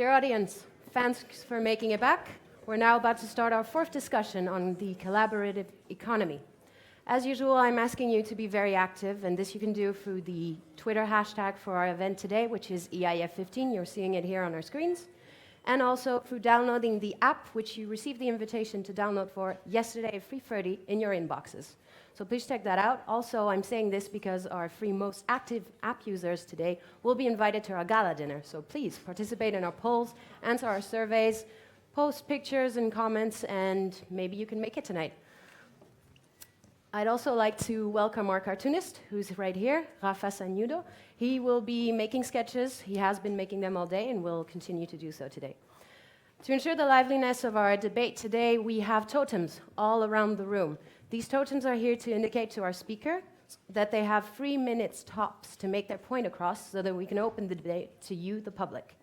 Dear audience, thanks for making it back. We're now about to start our fourth discussion on the collaborative economy. As usual, I'm asking you to be very active, and this you can do through the Twitter hashtag for our event today, which is EIF15. You're seeing it here on our screens. And also through downloading the app, which you received the invitation to download for yesterday at 3:30 in your inboxes. So please check that out. Also, I'm saying this because our three most active app users today will be invited to our gala dinner. So please participate in our polls, answer our surveys, post pictures and comments, and maybe you can make it tonight. I'd also like to welcome our cartoonist, who's right here, Rafa Sanudo. He will be making sketches. He has been making them all day and will continue to do so today. To ensure the liveliness of our debate today, we have totems all around the room. These totems are here to indicate to our speaker that they have 3 minutes tops to make their point across so that we can open the debate to you, the public.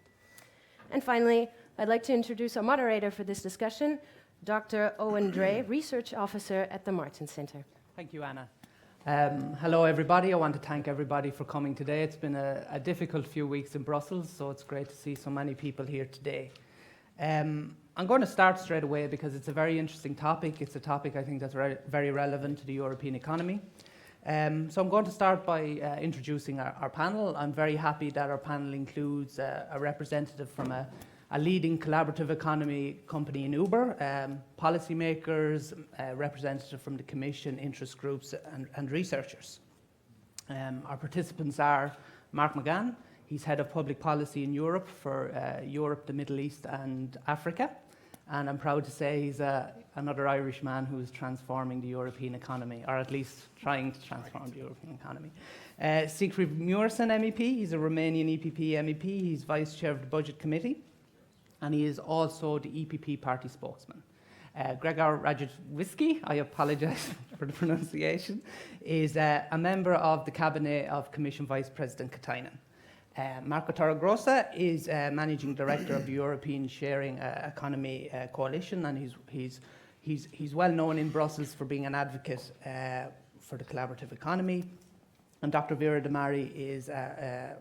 And finally, I'd like to introduce our moderator for this discussion, Dr. Eoin Drea, Research Officer at the Martens Center. Thank you, Anna. Hello, everybody. I want to thank everybody for coming today. It's been a difficult few weeks in Brussels, so it's great to see so many people here today. I'm going to start straight away because it's a very interesting topic. It's a topic I think that's very relevant to the European economy. So I'm going to start by introducing our panel. I'm very happy that our panel includes a representative from a leading collaborative economy company in Uber, policymakers, representative from the Commission, interest groups, and researchers. Our participants are Mark MacGann. He's head of public policy in Europe for Europe, the Middle East, and Africa. And I'm proud to say he's another Irish man who's transforming the European economy, or at least trying to transform the European economy. Siegfried Mureşan MEP. He's a Romanian EPP MEP. He's vice chair of the Budget Committee. And he is also the EPP party spokesman. Grzegorz Radziejewski, I apologize for the pronunciation, is a member of the cabinet of Commission Vice President Katainen. Torregrossa is managing director of the European Sharing Economy Coalition, and he's well known in Brussels for being an advocate for the collaborative economy. And Dr. Vera Demary is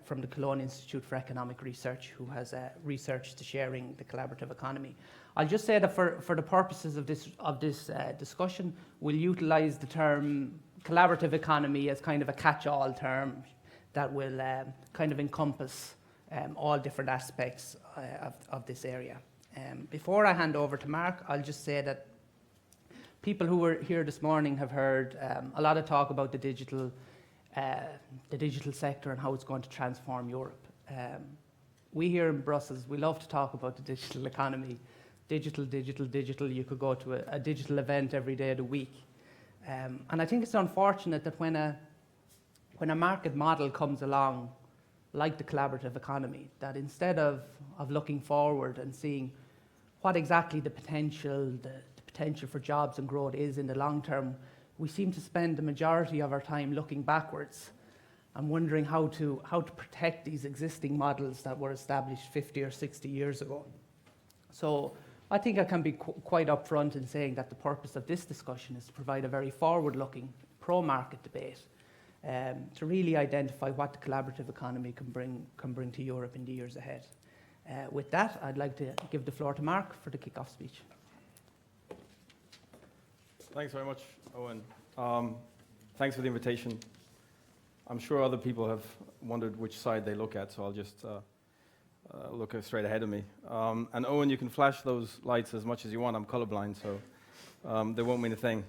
from the Cologne Institute for Economic Research, who has researched sharing the collaborative economy. I'll just say that for the purposes of this discussion, we'll utilise the term collaborative economy as kind of a catch-all term that will kind of encompass all different aspects of this area. Before I hand over to Mark, I'll just say that people who were here this morning have heard a lot of talk about the digital sector and how it's going to transform Europe. We here in Brussels, we love to talk about the digital economy. Digital. You could go to a digital event every day of the week. And I think it's unfortunate that when a market model comes along, like the collaborative economy, that instead of looking forward and seeing what exactly the potential for jobs and growth is in the long term, we seem to spend the majority of our time looking backwards and wondering how to protect these existing models that were established 50 or 60 years ago. So I think I can be quite upfront in saying that the purpose of this discussion is to provide a very forward-looking, pro-market debate to really identify what the collaborative economy can bring to Europe in the years ahead. With that, I'd like to give the floor to Mark for the kickoff speech. Thanks very much, Eoin. Thanks for the invitation. I'm sure other people have wondered which side they look at, so I'll just look straight ahead of me. And Eoin, you can flash those lights as much as you want. I'm colorblind, so they won't mean a thing.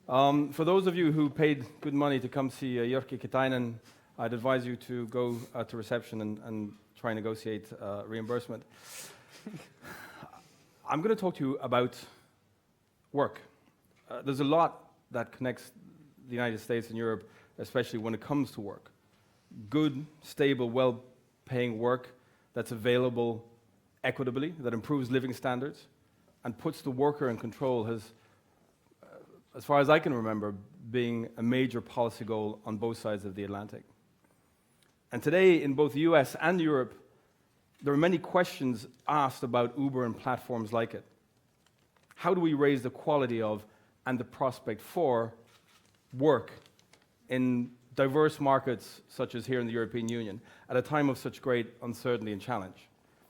For those of you who paid good money to come see Jyrki Katainen, I'd advise you to go to reception and try and negotiate reimbursement. I'm going to talk to you about work. There's a lot that connects the United States and Europe, especially when it comes to work. Good, stable, well-paying work that's available equitably, that improves living standards, and puts the worker in control has, as far as I can remember, being a major policy goal on both sides of the Atlantic. And today, in both the US and Europe, there are many questions asked about Uber and platforms like it. How do we raise the quality of and the prospect for work in diverse markets such as here in the European Union at a time of such great uncertainty and challenge?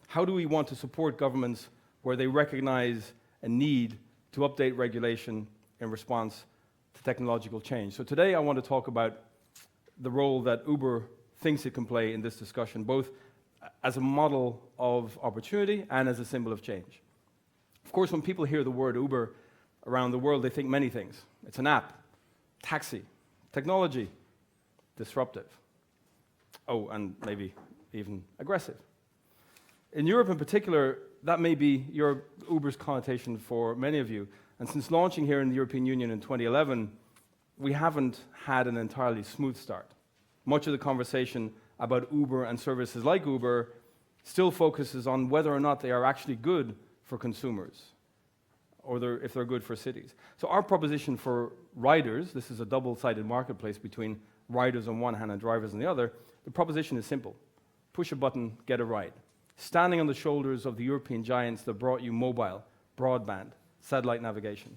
How do we want to support governments where they recognize a need to update regulation in response to technological change? So today I want to talk about the role that Uber thinks it can play in this discussion, both as a model of opportunity and as a symbol of change. Of course, when people hear the word Uber around the world, they think many things. It's an app, taxi, technology, disruptive. Oh, and maybe even aggressive. In Europe in particular, that may be Uber's connotation for many of you. And since launching here in the European Union in 2011, we haven't had an entirely smooth start. Much of the conversation about Uber and services like Uber still focuses on whether or not they are actually good for consumers, or if they're good for cities. So our proposition for riders, this is a double-sided marketplace between riders on one hand and drivers on the other, the proposition is simple. Push a button, get a ride. Standing on the shoulders of the European giants that brought you mobile, broadband, satellite navigation.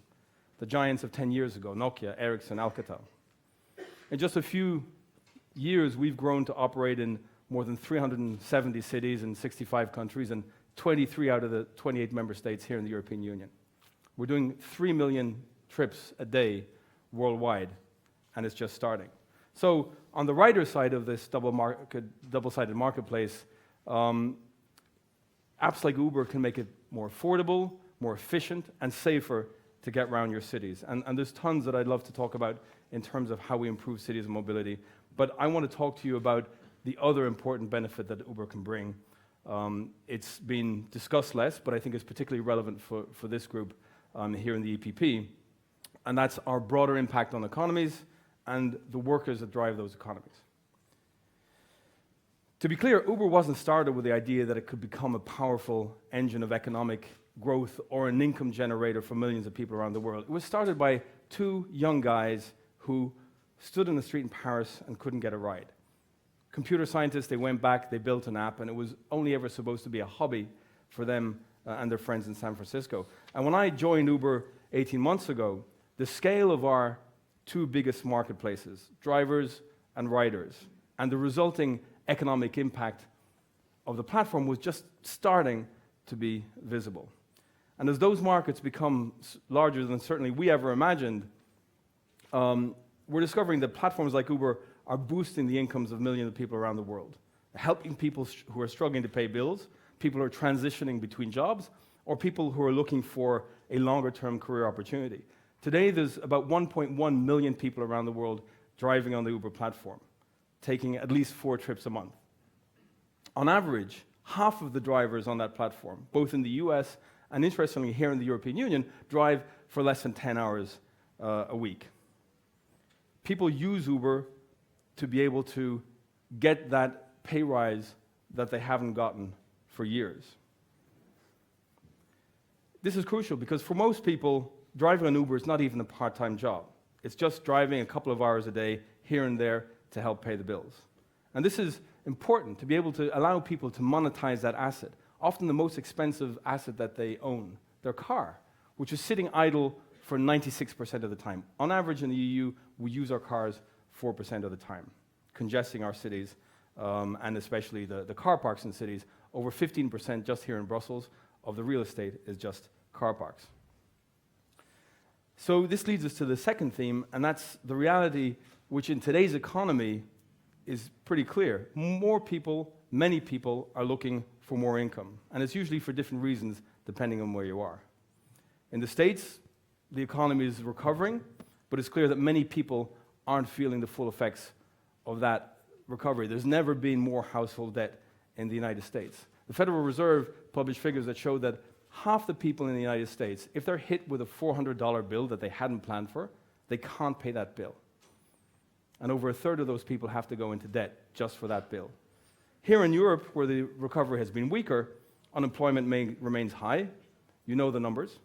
The giants of 10 years ago, Nokia, Ericsson, Alcatel. In just a few years, we've grown to operate in more than 370 cities in 65 countries and 23 out of the 28 member states here in the European Union. We're doing 3 million trips a day worldwide, and it's just starting. So on the rider side of this double-sided marketplace, apps like Uber can make it more affordable, more efficient, and safer to get around your cities. And there's tons that I'd love to talk about in terms of how we improve cities and mobility. But I want to talk to you about the other important benefit that Uber can bring. It's been discussed less, but I think it's particularly relevant for this group here in the EPP. And that's our broader impact on economies and the workers that drive those economies. To be clear, Uber wasn't started with the idea that it could become a powerful engine of economic growth or an income generator for millions of people around the world. It was started by two young guys who stood in the street in Paris and couldn't get a ride. Computer scientists, they went back, they built an app, and it was only ever supposed to be a hobby for them and their friends in San Francisco. And when I joined Uber 18 months ago, the scale of our two biggest marketplaces, drivers and riders, and the resulting economic impact of the platform was just starting to be visible. And as those markets become larger than certainly we ever imagined, we're discovering that platforms like Uber are boosting the incomes of millions of people around the world, helping people who are struggling to pay bills, people who are transitioning between jobs, or people who are looking for a longer-term career opportunity. Today, there's about 1.1 million people around the world driving on the Uber platform, taking at least 4 trips a month. On average, half of the drivers on that platform, both in the US and interestingly here in the European Union, drive for less than 10 hours a week. People use Uber to be able to get that pay rise that they haven't gotten for years. This is crucial because for most people, driving on Uber is not even a part-time job. It's just driving a couple of hours a day here and there to help pay the bills. And this is important to be able to allow people to monetize that asset, often the most expensive asset that they own, their car, which is sitting idle for 96% of the time. On average in the EU, we use our cars 4% of the time, congesting our cities, and especially the car parks in cities. Over 15% just here in Brussels of the real estate is just car parks. So this leads us to the second theme, and that's the reality which in today's economy is pretty clear. More people, many people, are looking for more income, and it's usually for different reasons depending on where you are. In the States, the economy is recovering, but it's clear that many people aren't feeling the full effects of that recovery. There's never been more household debt in the United States. The Federal Reserve published figures that show that half the people in the United States, if they're hit with a $400 bill that they hadn't planned for, they can't pay that bill. And over a third of those people have to go into debt just for that bill. Here in Europe, where the recovery has been weaker, unemployment remains high. You know the numbers.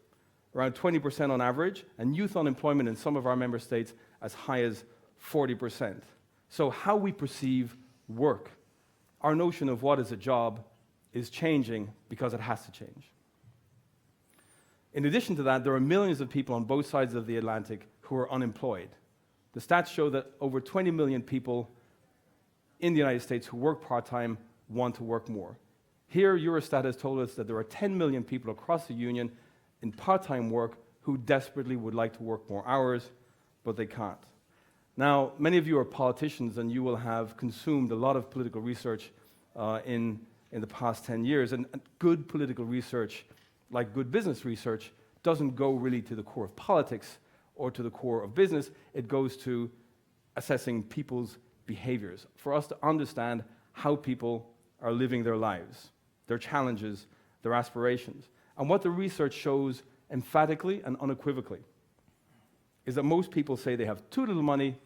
Around 20% on average, and youth unemployment in some of our member states as high as 40%. So how we perceive work, our notion of what is a job, is changing because it has to change. In addition to that, there are millions of people on both sides of the Atlantic who are unemployed. The stats show that over 20 million people in the United States who work part-time want to work more. Here, Eurostat has told us that there are 10 million people across the Union in part-time work who desperately would like to work more hours, but they can't. Now, many of you are politicians, and you will have consumed a lot of political research in the past 10 years, and good political research, like good business research, doesn't go really to the core of politics or to the core of business. It goes to assessing people's behaviors, for us to understand how people are living their lives, their challenges, their aspirations. And what the research shows emphatically and unequivocally is that most people say they have too little money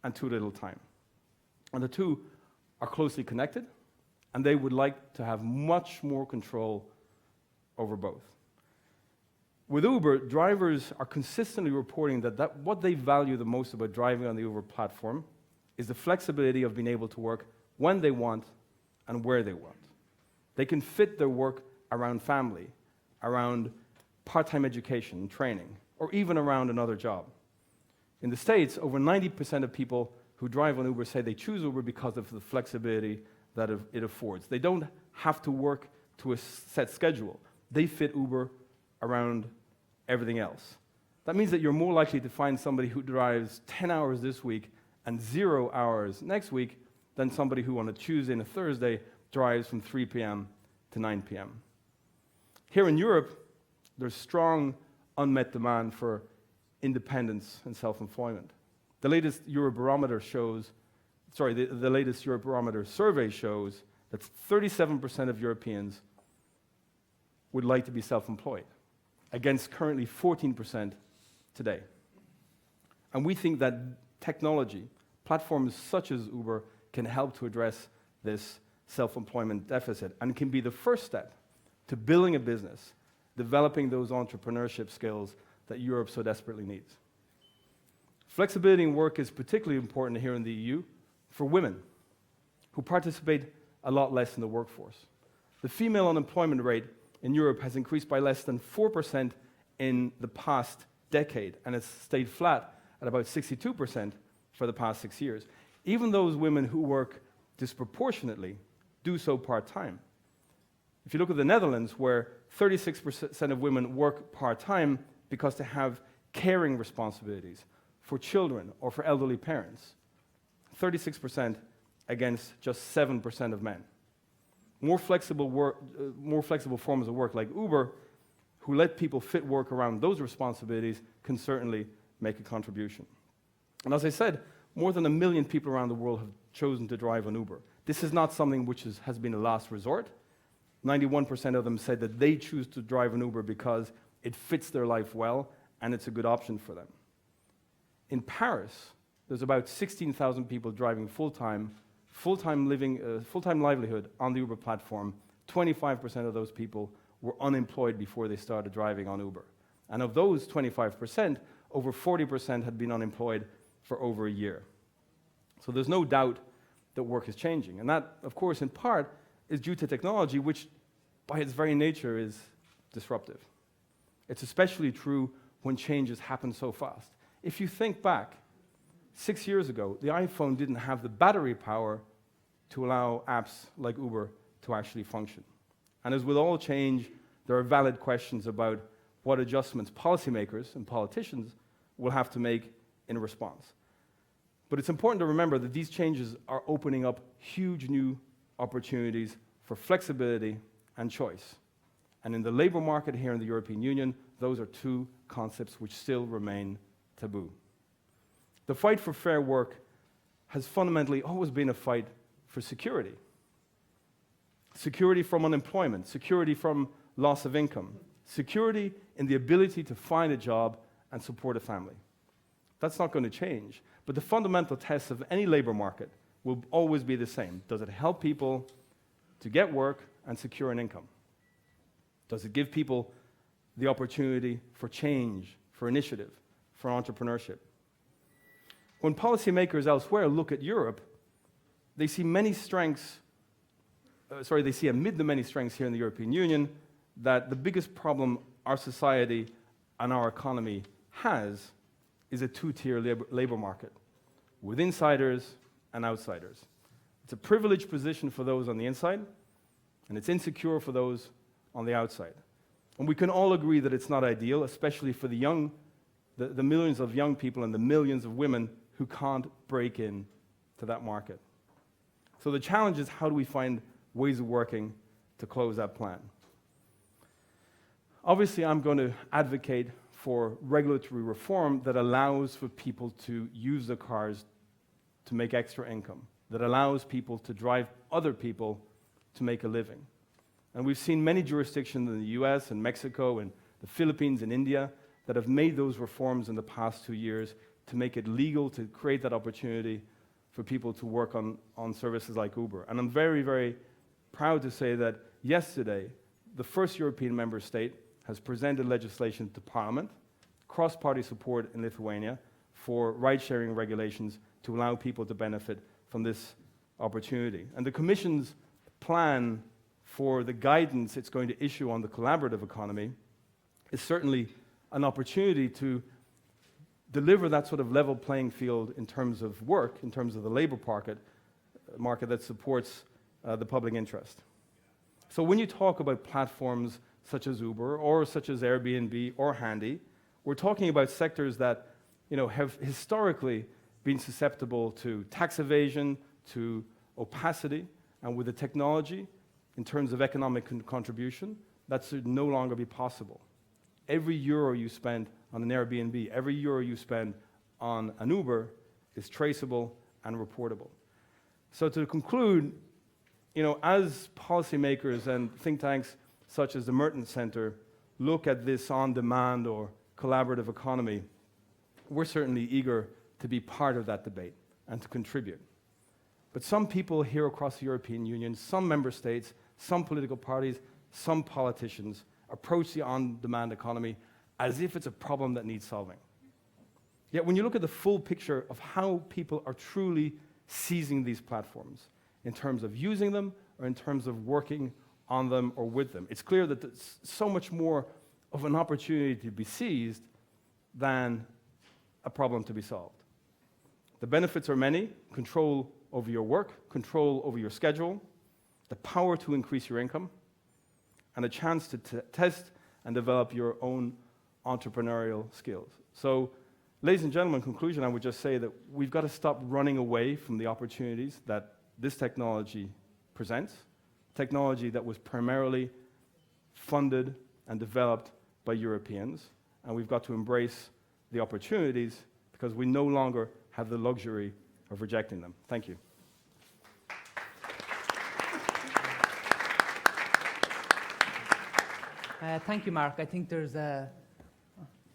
and too little time. And the two are closely connected, and they would like to have much more control over both. With Uber, drivers are consistently reporting that what they value the most about driving on the Uber platform is the flexibility of being able to work when they want and where they want. They can fit their work around family, around part-time education and training, or even around another job. In the States, over 90% of people who drive on Uber say they choose Uber because of the flexibility that it affords. They don't have to work to a set schedule. They fit Uber around everything else. That means that you're more likely to find somebody who drives 10 hours this week and 0 hours next week than somebody who on a Tuesday and a Thursday drives from 3 p.m. to 9 p.m. Here in Europe, there's strong unmet demand for independence and self-employment. The latest Eurobarometer survey shows that 37% of Europeans would like to be self-employed, against currently 14% today. And we think that technology, platforms such as Uber, can help to address this self-employment deficit and can be the first step to building a business, developing those entrepreneurship skills that Europe so desperately needs. Flexibility in work is particularly important here in the EU for women, who participate a lot less in the workforce. The female unemployment rate in Europe has increased by less than 4% in the past decade, and it's stayed flat at about 62% for the past 6 years. Even those women who work disproportionately do so part-time. If you look at the Netherlands, where 36% of women work part-time because they have caring responsibilities for children or for elderly parents, 36% against just 7% of men. More flexible forms of work like Uber, who let people fit work around those responsibilities, can certainly make a contribution. And as I said, more than 1 million people around the world have chosen to drive on Uber. This is not something which has been a last resort. 91% of them said that they choose to drive an Uber because it fits their life well and it's a good option for them. In Paris, there's about 16,000 people driving full-time livelihood on the Uber platform. 25% of those people were unemployed before they started driving on Uber. And of those 25%, over 40% had been unemployed for over a year. So there's no doubt that work is changing. And that, of course, in part, is due to technology, which by its very nature is disruptive. It's especially true when changes happen so fast. If you think back, 6 years ago, the iPhone didn't have the battery power to allow apps like Uber to actually function. And as with all change, there are valid questions about what adjustments policymakers and politicians will have to make in response. But it's important to remember that these changes are opening up huge new opportunities for flexibility and choice. And in the labor market here in the European Union, those are two concepts which still remain taboo. The fight for fair work has fundamentally always been a fight for security. Security from unemployment, security from loss of income, security in the ability to find a job and support a family. That's not going to change, but the fundamental test of any labor market will always be the same. Does it help people to get work and secure an income? Does it give people the opportunity for change, for initiative, for entrepreneurship? When policymakers elsewhere look at Europe, they see amid the many strengths here in the European Union that the biggest problem our society and our economy has is a two-tier labor market, with insiders and outsiders. It's a privileged position for those on the inside, And it's insecure for those on the outside. And we can all agree that it's not ideal, especially for the millions of young people and the millions of women who can't break in to that market. So the challenge is, how do we find ways of working to close that plan? Obviously, I'm going to advocate for regulatory reform that allows for people to use their cars to make extra income, that allows people to drive other people to make a living. And we've seen many jurisdictions in the US and Mexico and the Philippines and India that have made those reforms in the past 2 years to make it legal to create that opportunity for people to work on services like Uber. And I'm very, very proud to say that yesterday, the first European member state has presented legislation to Parliament, cross-party support in Lithuania, for ride-sharing regulations to allow people to benefit from this opportunity. And the Commission's plan for the guidance it's going to issue on the collaborative economy is certainly an opportunity to deliver that sort of level playing field in terms of work, in terms of the labor market that supports the public interest. So when you talk about platforms such as Uber or such as Airbnb or Handy, we're talking about sectors that have historically been susceptible to tax evasion, to opacity, and with the technology, in terms of economic contribution, that should no longer be possible. Every euro you spend on an Airbnb, every euro you spend on an Uber is traceable and reportable. So to conclude, as policymakers and think tanks such as the Martens Center look at this on-demand or collaborative economy, we're certainly eager to be part of that debate and to contribute. But some people here across the European Union, some member states, some political parties, some politicians approach the on-demand economy as if it's a problem that needs solving. Yet when you look at the full picture of how people are truly seizing these platforms, in terms of using them or in terms of working on them or with them, it's clear that there's so much more of an opportunity to be seized than a problem to be solved. The benefits are many: control over your work, control over your schedule, the power to increase your income, and a chance to test and develop your own entrepreneurial skills. So, ladies and gentlemen, in conclusion, I would just say that we've got to stop running away from the opportunities that this technology presents, technology that was primarily funded and developed by Europeans, and we've got to embrace the opportunities because we no longer have the luxury of rejecting them. Thank you. Thank you, Mark. I think there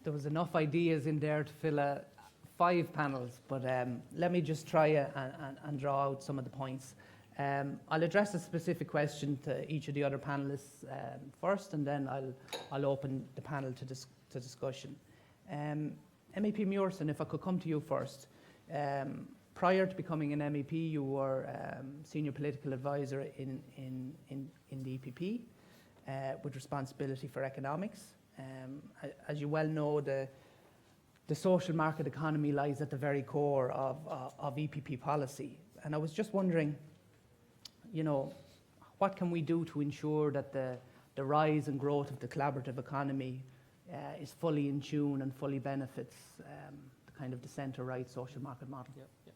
was enough ideas in there to fill 5 panels, but let me just try and draw out some of the points. I'll address a specific question to each of the other panelists first, and then I'll open the panel to discussion. MEP Mureşan, if I could come to you first. Prior to becoming an MEP, you were senior political advisor in the EPP with responsibility for economics. As you well know, the social market economy lies at the very core of EPP policy. And I was just wondering, what can we do to ensure that the rise and growth of the collaborative economy is fully in tune and fully benefits the kind of the centre-right social market model? Yeah.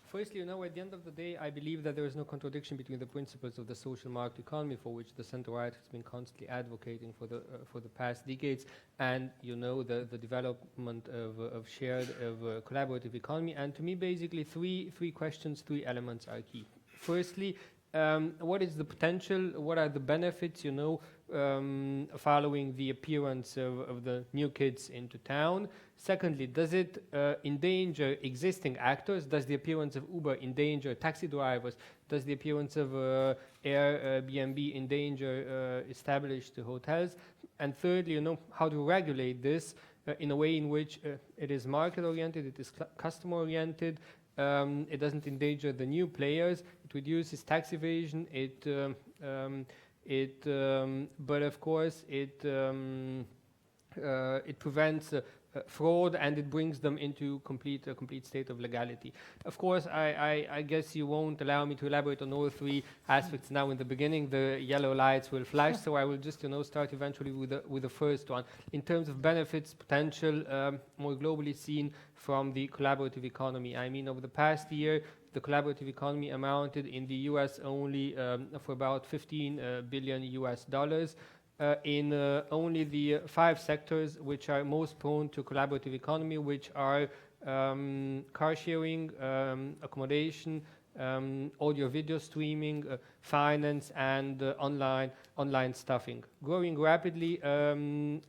Firstly, at the end of the day, I believe that there is no contradiction between the principles of the social market economy, for which the centre-right has been constantly advocating for the past decades, and the development of shared, collaborative economy. And to me, basically, three questions, 3 elements are key. Firstly, what is the potential? What are the benefits? Following the appearance of the new kids into town. Secondly, does it endanger existing actors? Does the appearance of Uber endanger taxi drivers? Does the appearance of Airbnb endanger established hotels? And thirdly, how to regulate this in a way in which it is market-oriented, it is customer-oriented, it doesn't endanger the new players, it reduces tax evasion, but of course it prevents fraud, and it brings them into a complete state of legality. Of course, I guess you won't allow me to elaborate on all three aspects now in the beginning. The yellow lights will flash, so I will just start eventually with the first one. In terms of benefits, potential, more globally seen from the collaborative economy. I mean, over the past year, the collaborative economy amounted in the US only for about $15 billion US dollars. In only the 5 sectors which are most prone to collaborative economy, which are car sharing, accommodation, audio-video streaming, finance, and online stuffing. Growing rapidly,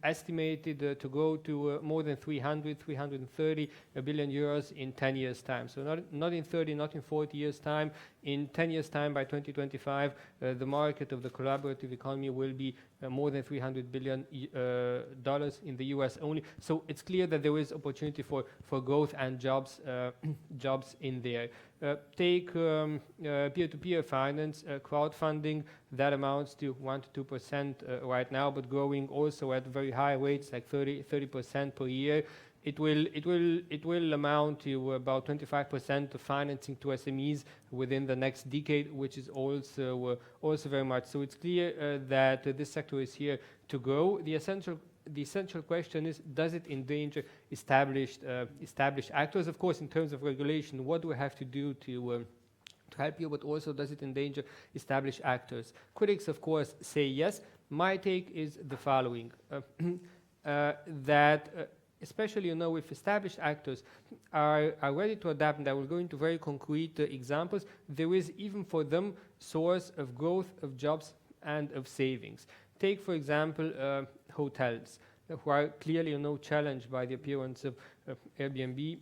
estimated to go to more than 330 billion euros in 10 years' time. So not in 30, not in 40 years' time. In 10 years' time, by 2025, the market of the collaborative economy will be more than $300 billion in the US only. So it's clear that there is opportunity for growth and jobs in there. Take peer-to-peer finance, crowdfunding, that amounts to 1 to 2% right now, but growing also at very high rates, like 30% per year. It will amount to about 25% of financing to SMEs within the next decade, which is also very much. So it's clear that this sector is here to grow. The essential question is, does it endanger established actors? Of course, in terms of regulation, what do we have to do to help you, but also does it endanger established actors? Critics, of course, say yes. My take is the following, that especially, if established actors are ready to adapt, and I will go into very concrete examples, there is even for them source of growth, of jobs, and of savings. Take, for example, hotels, who are clearly challenged by the appearance of Airbnb.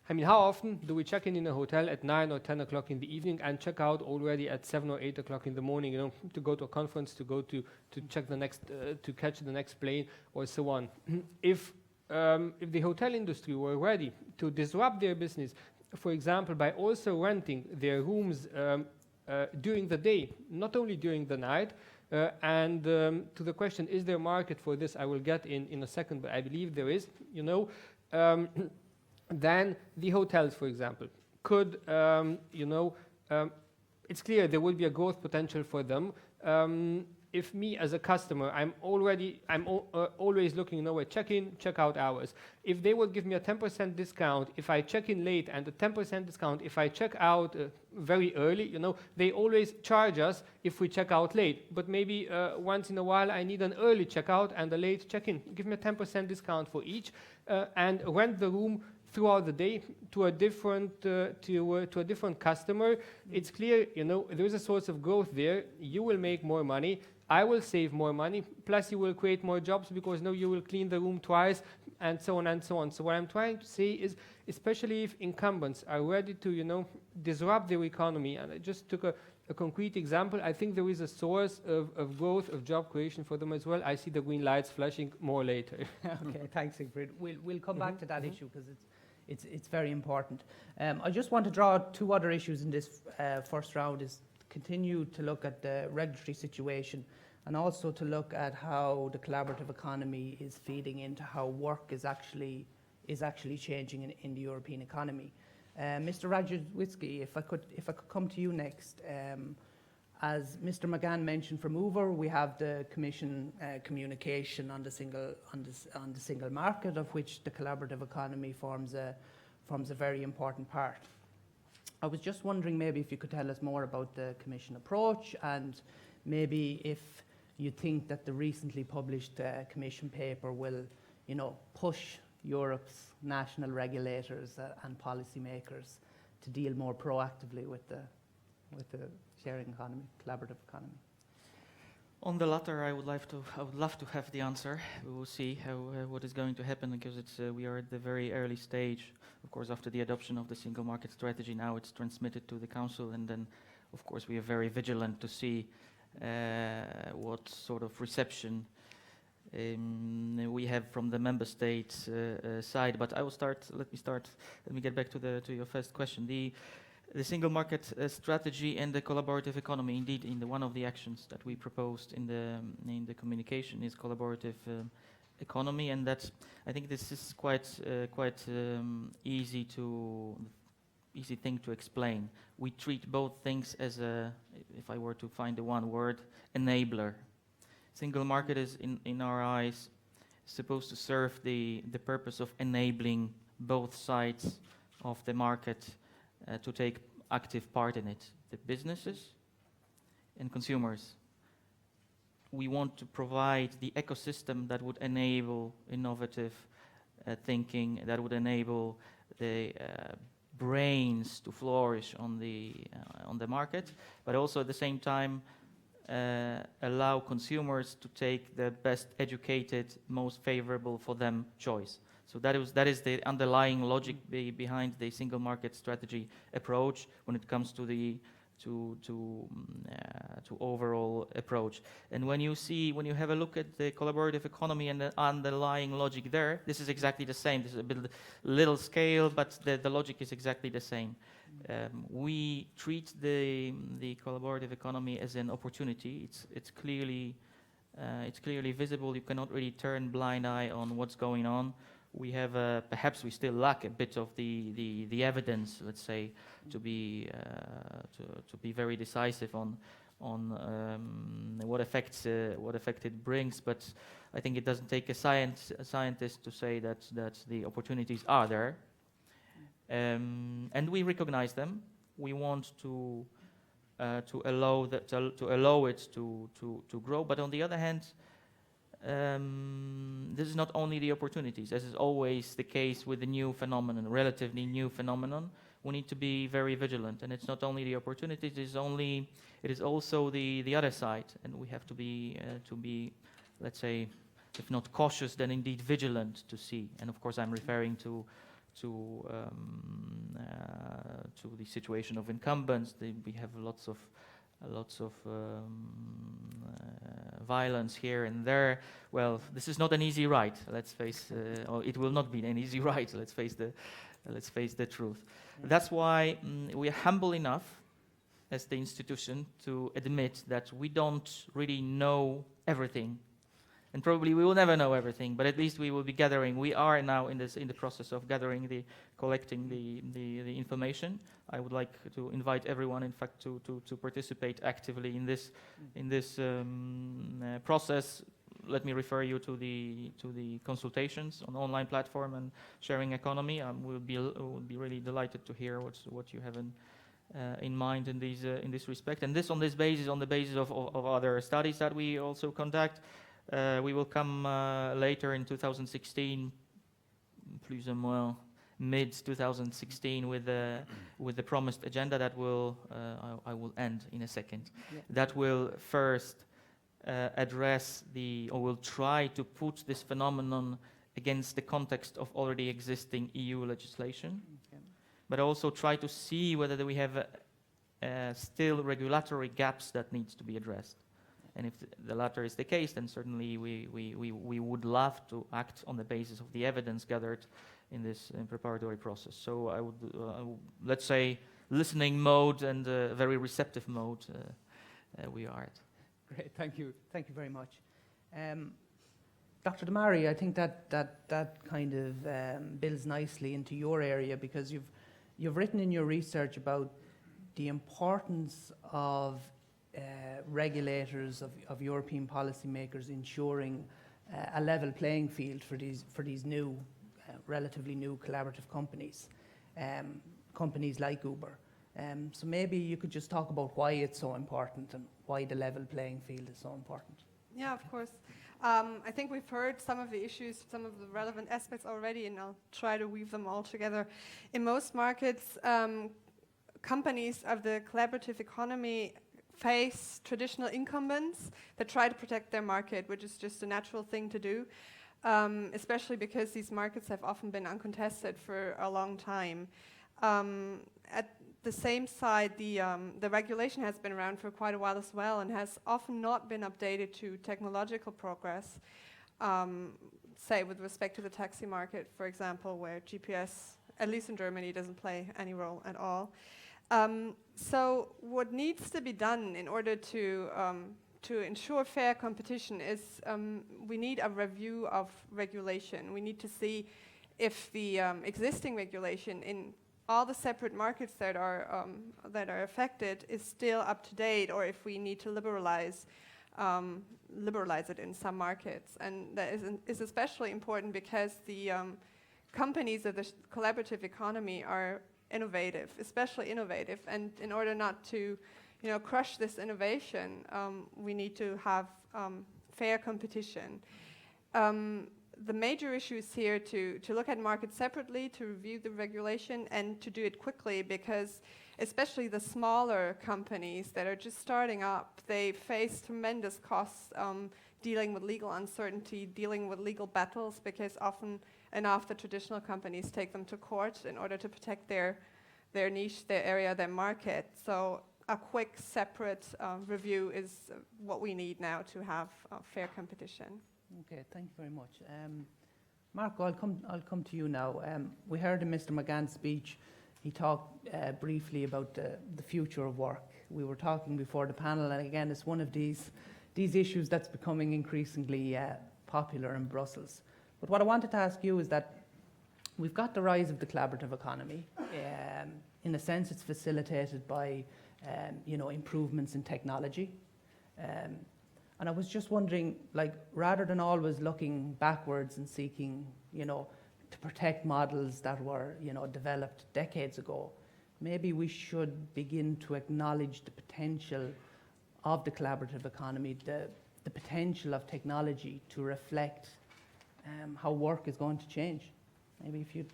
I mean, how often do we check in a hotel at 9 or 10 o'clock in the evening and check out already at 7 or 8 o'clock in the morning, to go to a conference, to go to check the next, to catch the next plane, or so on. If the hotel industry were ready to disrupt their business, for example, by also renting their rooms during the day, not only during the night, and to the question, is there a market for this? I will get in a second, but I believe there is, then the hotels, for example, could, it's clear there will be a growth potential for them. If me as a customer, I'm always looking at check-in, check-out hours. If they will give me a 10% discount if I check in late, and a 10% discount if I check out very early, they always charge us if we check out late. But maybe once in a while I need an early checkout and a late check-in. Give me a 10% discount for each, and rent the room throughout the day to a different customer. It's clear, there is a source of growth there. You will make more money. I will save more money. Plus, you will create more jobs because now you will clean the room twice, and so on and so on. So what I'm trying to say is, especially if incumbents are ready to, disrupt their economy, and I just took a concrete example, I think there is a source of growth, of job creation for them as well. I see the green lights flashing more later. Okay, thanks, Siegfried. We'll come back to that issue because it's very important. I just want to draw 2 other issues in this first round, is to continue to look at the regulatory situation, and also to look at how the collaborative economy is feeding into how work is actually changing in the European economy. Mr. Radziejewski, if I could come to you next. As Mr. MacGann mentioned from Uber, we have the Commission communication on the single market, of which the collaborative economy forms a very important part. I was just wondering maybe if you could tell us more about the Commission approach, and maybe if you think that the recently published Commission paper will, push Europe's national regulators and policymakers to deal more proactively with the sharing economy, collaborative economy. On the latter, I would love to have the answer. We will see what is going to happen, because we are at the very early stage. Of course, after the adoption of the single market strategy, now it's transmitted to the Council, and then, of course, we are very vigilant to see what sort of reception we have from the member states side. But I will start. Let me get back to your first question. The single market strategy and the collaborative economy. Indeed, one of the actions that we proposed in the communication is collaborative economy, and that's, I think this is quite easy thing to explain. We treat both things as a, if I were to find the one word, enabler. Single market is, in our eyes, supposed to serve the purpose of enabling both sides of the market to take active part in it, the businesses and consumers. We want to provide the ecosystem that would enable innovative thinking, that would enable the brains to flourish on the market, but also at the same time allow consumers to take the best educated, most favorable for them choice. So that is the underlying logic behind the single market strategy approach when it comes to the overall approach. And when you have a look at the collaborative economy and the underlying logic there, this is exactly the same. This is a bit little scale, but the logic is exactly the same. We treat the collaborative economy as an opportunity. It's clearly visible. You cannot really turn blind eye on what's going on. We have perhaps we still lack a bit of the evidence, let's say, to be very decisive on what effect it brings. But I think it doesn't take a scientist to say that the opportunities are there, and we recognize them. We want to allow it to grow. But on the other hand, this is not only the opportunities, as is always the case with the new phenomenon, relatively new phenomenon. We need to be very vigilant, and it's not only the opportunities; it is also the other side, and we have to be, let's say, if not cautious, then indeed vigilant to see. And of course, I'm referring to the situation of incumbents. We have lots of violence here and there. Well, this is not an easy ride. Let's face, or it will not be an easy ride. Let's face the truth. That's why we are humble enough, as the institution, to admit that we don't really know everything, and probably we will never know everything. But at least we will be gathering. We are now in the process of collecting the information. I would like to invite everyone, in fact, to participate actively in this process. Let me refer you to the consultations on the online platform and sharing economy. We'll be really delighted to hear what you have in mind in this respect. And on the basis of other studies that we also conduct. We will come later in 2016, plus or moins mid-2016, with the promised agenda that will I will end in a second. Yeah. That will first address or will try to put this phenomenon against the context of already existing EU legislation, okay. But also try to see whether we have still regulatory gaps that needs to be addressed. And if the latter is the case, then certainly we would love to act on the basis of the evidence gathered in this preparatory process. So I would, let's say, listening mode and very receptive mode we are at. Great, thank you very much. Dr. Demary, I think that kind of builds nicely into your area, because you've written in your research about the importance of regulators, of European policymakers ensuring a level playing field for these new, relatively new collaborative companies, companies like Uber. So maybe you could just talk about why it's so important and why the level playing field is so important. Yeah, of course. I think we've heard some of the issues, some of the relevant aspects already, and I'll try to weave them all together. In most markets, companies of the collaborative economy face traditional incumbents that try to protect their market, which is just a natural thing to do, especially because these markets have often been uncontested for a long time. At the same side, the regulation has been around for quite a while as well, and has often not been updated to technological progress, say with respect to the taxi market, for example, where GPS, at least in Germany, doesn't play any role at all. So what needs to be done in order to to ensure fair competition is we need a review of regulation. We need to see if the existing regulation in all the separate markets that are affected is still up to date, or if we need to liberalize it in some markets. And that is especially important because the companies of the collaborative economy are innovative, especially innovative. And in order not to, crush this innovation, we need to have fair competition. The major issue is here to look at markets separately, to review the regulation, and to do it quickly, because especially the smaller companies that are just starting up, they face tremendous costs dealing with legal uncertainty, dealing with legal battles, because often enough the traditional companies take them to court in order to protect their niche, their area, their market. So a quick, separate review is what we need now to have fair competition. Okay, thank you very much. Marco, I'll come to you now. We heard in Mr. MacGann's speech, he talked briefly about the future of work. We were talking before the panel, and again, it's one of these issues that's becoming increasingly popular in Brussels. But what I wanted to ask you is that we've got the rise of the collaborative economy. In a sense, it's facilitated by improvements in technology. And I was just wondering, rather than always looking backwards and seeking, to protect models that were, developed decades ago, maybe we should begin to acknowledge the potential of the collaborative economy, the potential of technology to reflect how work is going to change. Maybe if you...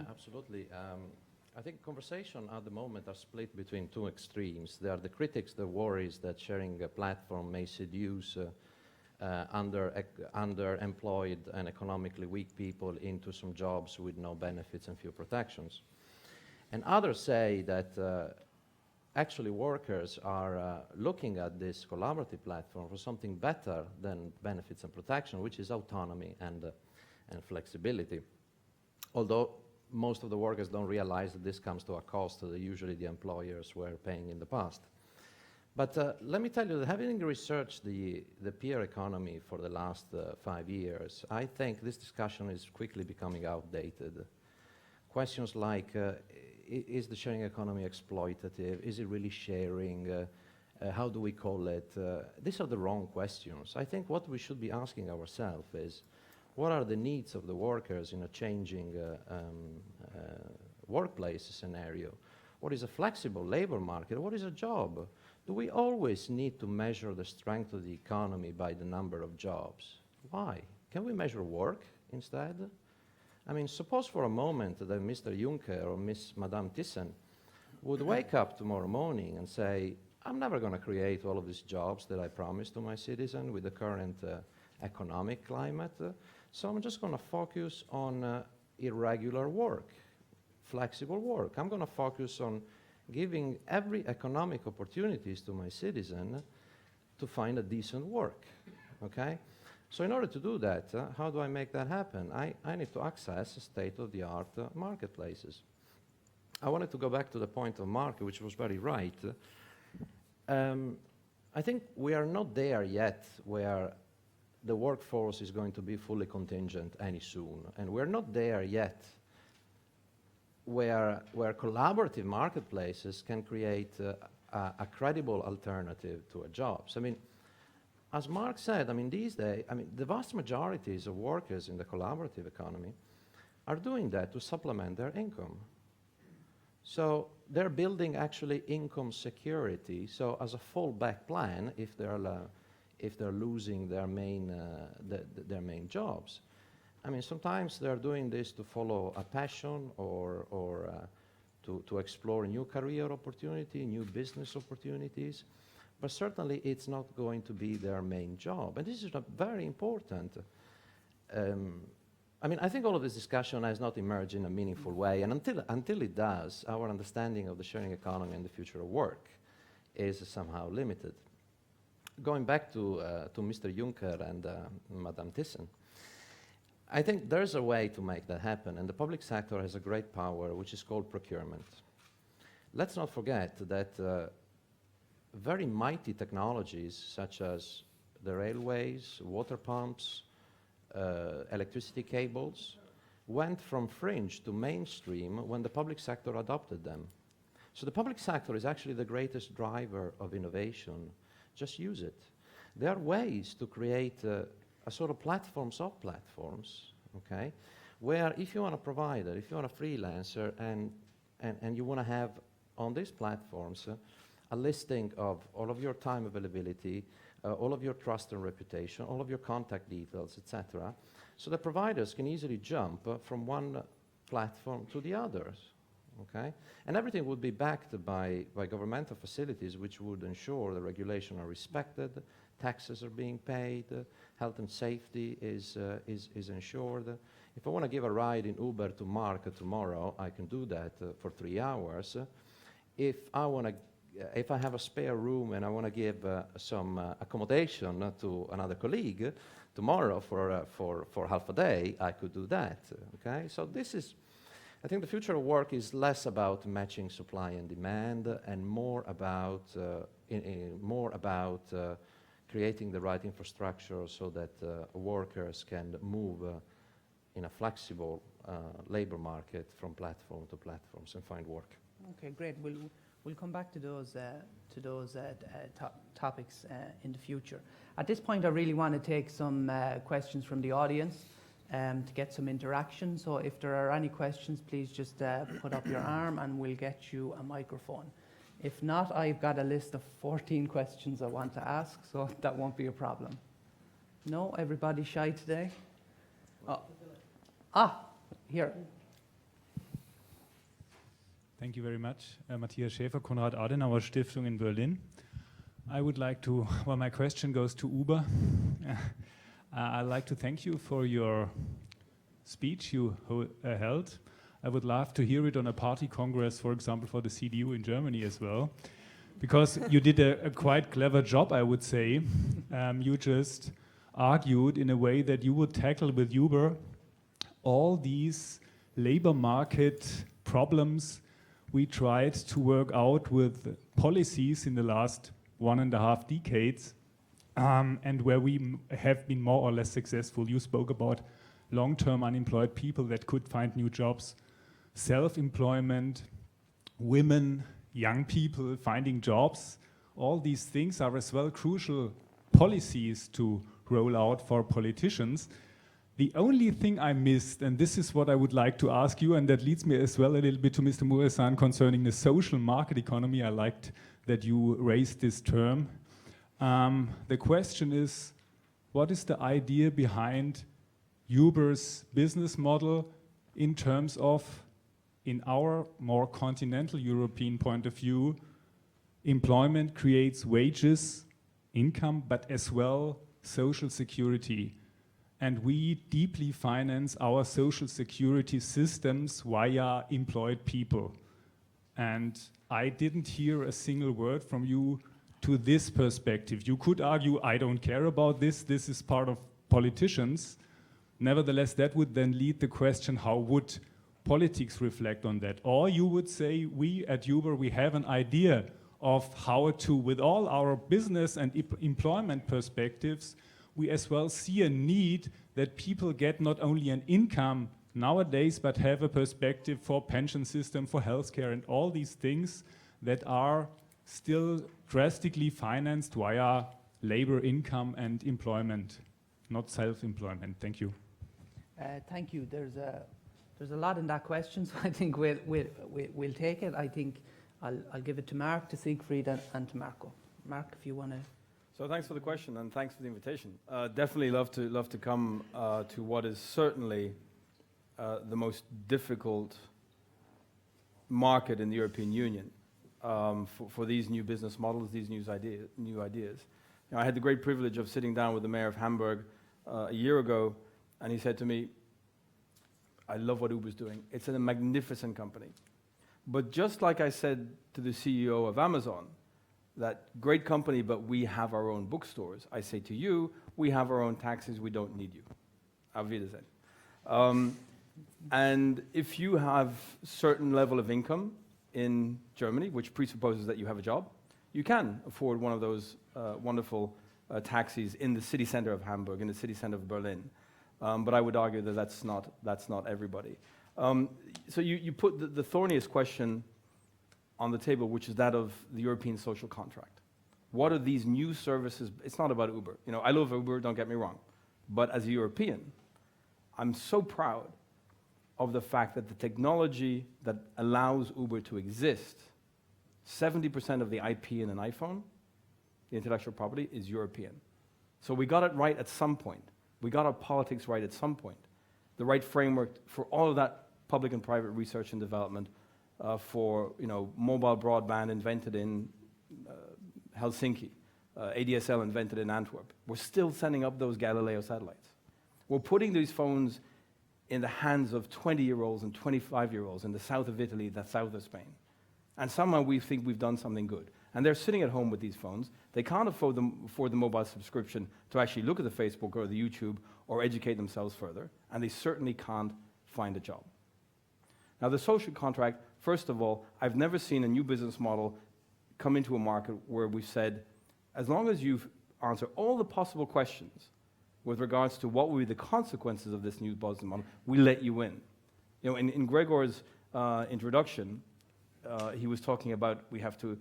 Absolutely. I think conversation at the moment are split between two extremes. There are the critics that worries that sharing a platform may seduce underemployed and economically weak people into some jobs with no benefits and few protections. And others say that actually workers are looking at this collaborative platform for something better than benefits and protection, which is autonomy and flexibility. Although most of the workers don't realize that this comes to a cost that usually the employers were paying in the past. But let me tell you that having researched the peer economy for the last 5 years, I think this discussion is quickly becoming outdated. Questions like, is the sharing economy exploitative? Is it really sharing? How do we call it? These are the wrong questions. I think what we should be asking ourselves is, what are the needs of the workers in a changing workplace scenario? What is a flexible labor market? What is a job? Do we always need to measure the strength of the economy by the number of jobs? Why? Can we measure work instead? I mean, suppose for a moment that Mr. Juncker or Madame Thyssen would wake up tomorrow morning and say, I'm never going to create all of these jobs that I promised to my citizen with the current economic climate. So I'm just going to focus on irregular work, flexible work. I'm going to focus on giving every economic opportunities to my citizen to find a decent work, okay? So in order to do that, how do I make that happen? I need to access state-of-the-art marketplaces. I wanted to go back to the point of Mark, which was very right. I think we are not there yet where the workforce is going to be fully contingent any soon. And we're not there yet where collaborative marketplaces can create a credible alternative to a jobs. I mean, as Mark said, I mean, these days, the vast majorities of workers in the collaborative economy are doing that to supplement their income. So they're building actually income security. So as a fallback plan, if they're losing their main jobs. I mean, sometimes they're doing this to follow a passion or to explore new career opportunity, new business opportunities. But certainly it's not going to be their main job. And this is very important. I mean, I think all of this discussion has not emerged in a meaningful way. And until it does, our understanding of the sharing economy and the future of work is somehow limited. Going back to Mr. Juncker and Madame Thyssen, I think there's a way to make that happen, and the public sector has a great power, which is called procurement. Let's not forget that very mighty technologies such as the railways, water pumps, electricity cables, went from fringe to mainstream when the public sector adopted them. So the public sector is actually the greatest driver of innovation. Just use it. There are ways to create a sort of platforms of platforms, okay, where if you want a provider, if you want a freelancer, and you want to have on these platforms a listing of all of your time availability, all of your trust and reputation, all of your contact details, etc., so the providers can easily jump from one platform to the others, okay? And everything would be backed by governmental facilities which would ensure the regulation are respected, taxes are being paid, health and safety is ensured. If I want to give a ride in Uber to Mark tomorrow, I can do that for 3 hours. If I have a spare room and I want to give some accommodation to another colleague tomorrow for half a day, I could do that. Okay, so I think the future of work is less about matching supply and demand and more about creating the right infrastructure so that workers can move in a flexible labor market from platform to platforms and find work. Okay, great. We'll come back to those topics in the future. At this point, I really want to take some questions from the audience to get some interaction. So if there are any questions, please just put up your arm and we'll get you a microphone. If not, I've got a list of 14 questions I want to ask, so that won't be a problem. No? Everybody shy today? Here. Thank you very much. Matthias Schäfer, Konrad Adenauer Stiftung in Berlin. I would like to, well, my question goes to Uber. I'd like to thank you for your speech you held. I would love to hear it on a party congress, for example, for the CDU in Germany as well, because you did a quite clever job, I would say. You just argued in a way that you would tackle with Uber all these labor market problems we tried to work out with policies in the last 1.5 decades, and where we have been more or less successful. You spoke about long-term unemployed people that could find new jobs, self-employment, women, young people finding jobs. All these things are as well crucial policies to roll out for politicians. The only thing I missed, and this is what I would like to ask you, and that leads me as well a little bit to Mr. Mureşan concerning the social market economy. I liked that you raised this term. The question is, what is the idea behind Uber's business model in terms of, in our more continental European point of view, employment creates wages, income, but as well social security. And we deeply finance our social security systems via employed people. And I didn't hear a single word from you to this perspective. You could argue, I don't care about this, this is part of politicians. Nevertheless, that would then lead the question, how would politics reflect on that? Or you would say, we at Uber, we have an idea of how to, with all our business and employment perspectives, we as well see a need that people get not only an income nowadays, but have a perspective for pension system, for healthcare, and all these things that are still drastically financed via labor income and employment, not self-employment. Thank you. Thank you. There's a lot in that question, so I think we'll take it. I think I'll give it to Mark, to Siegfried, and to Marco. Mark, if you want to. So thanks for the question and thanks for the invitation. Definitely love to come to what is certainly the most difficult market in the European Union for these new business models, these new ideas. You know, I had the great privilege of sitting down with the mayor of Hamburg a year ago, and he said to me, I love what Uber's doing. It's a magnificent company. But just like I said to the CEO of Amazon, that great company, but we have our own bookstores. I say to you, we have our own taxis, we don't need you. Auf Wiedersehen. And if you have certain level of income in Germany, which presupposes that you have a job, you can afford one of those wonderful taxis in the city center of Hamburg, in the city center of Berlin. But I would argue that that's not everybody. So you put the thorniest question on the table, which is that of the European social contract. What are these new services? It's not about Uber. You know, I love Uber, don't get me wrong. But as a European, I'm so proud of the fact that the technology that allows Uber to exist, 70% of the IP in an iPhone, the intellectual property, is European. So we got it right at some point. We got our politics right at some point. The right framework for all of that public and private research and development for mobile broadband invented in Helsinki, ADSL invented in Antwerp. We're still sending up those Galileo satellites. We're putting these phones in the hands of 20-year-olds and 25-year-olds in the south of Italy, the south of Spain. And somehow we think we've done something good. And they're sitting at home with these phones. They can't afford the mobile subscription to actually look at the Facebook or the YouTube or educate themselves further. And they certainly can't find a job. Now, the social contract, first of all, I've never seen a new business model come into a market where we've said, as long as you've answered all the possible questions with regards to what will be the consequences of this new business model, we let you in. You know, in Grzegorz' introduction, he was talking about we have to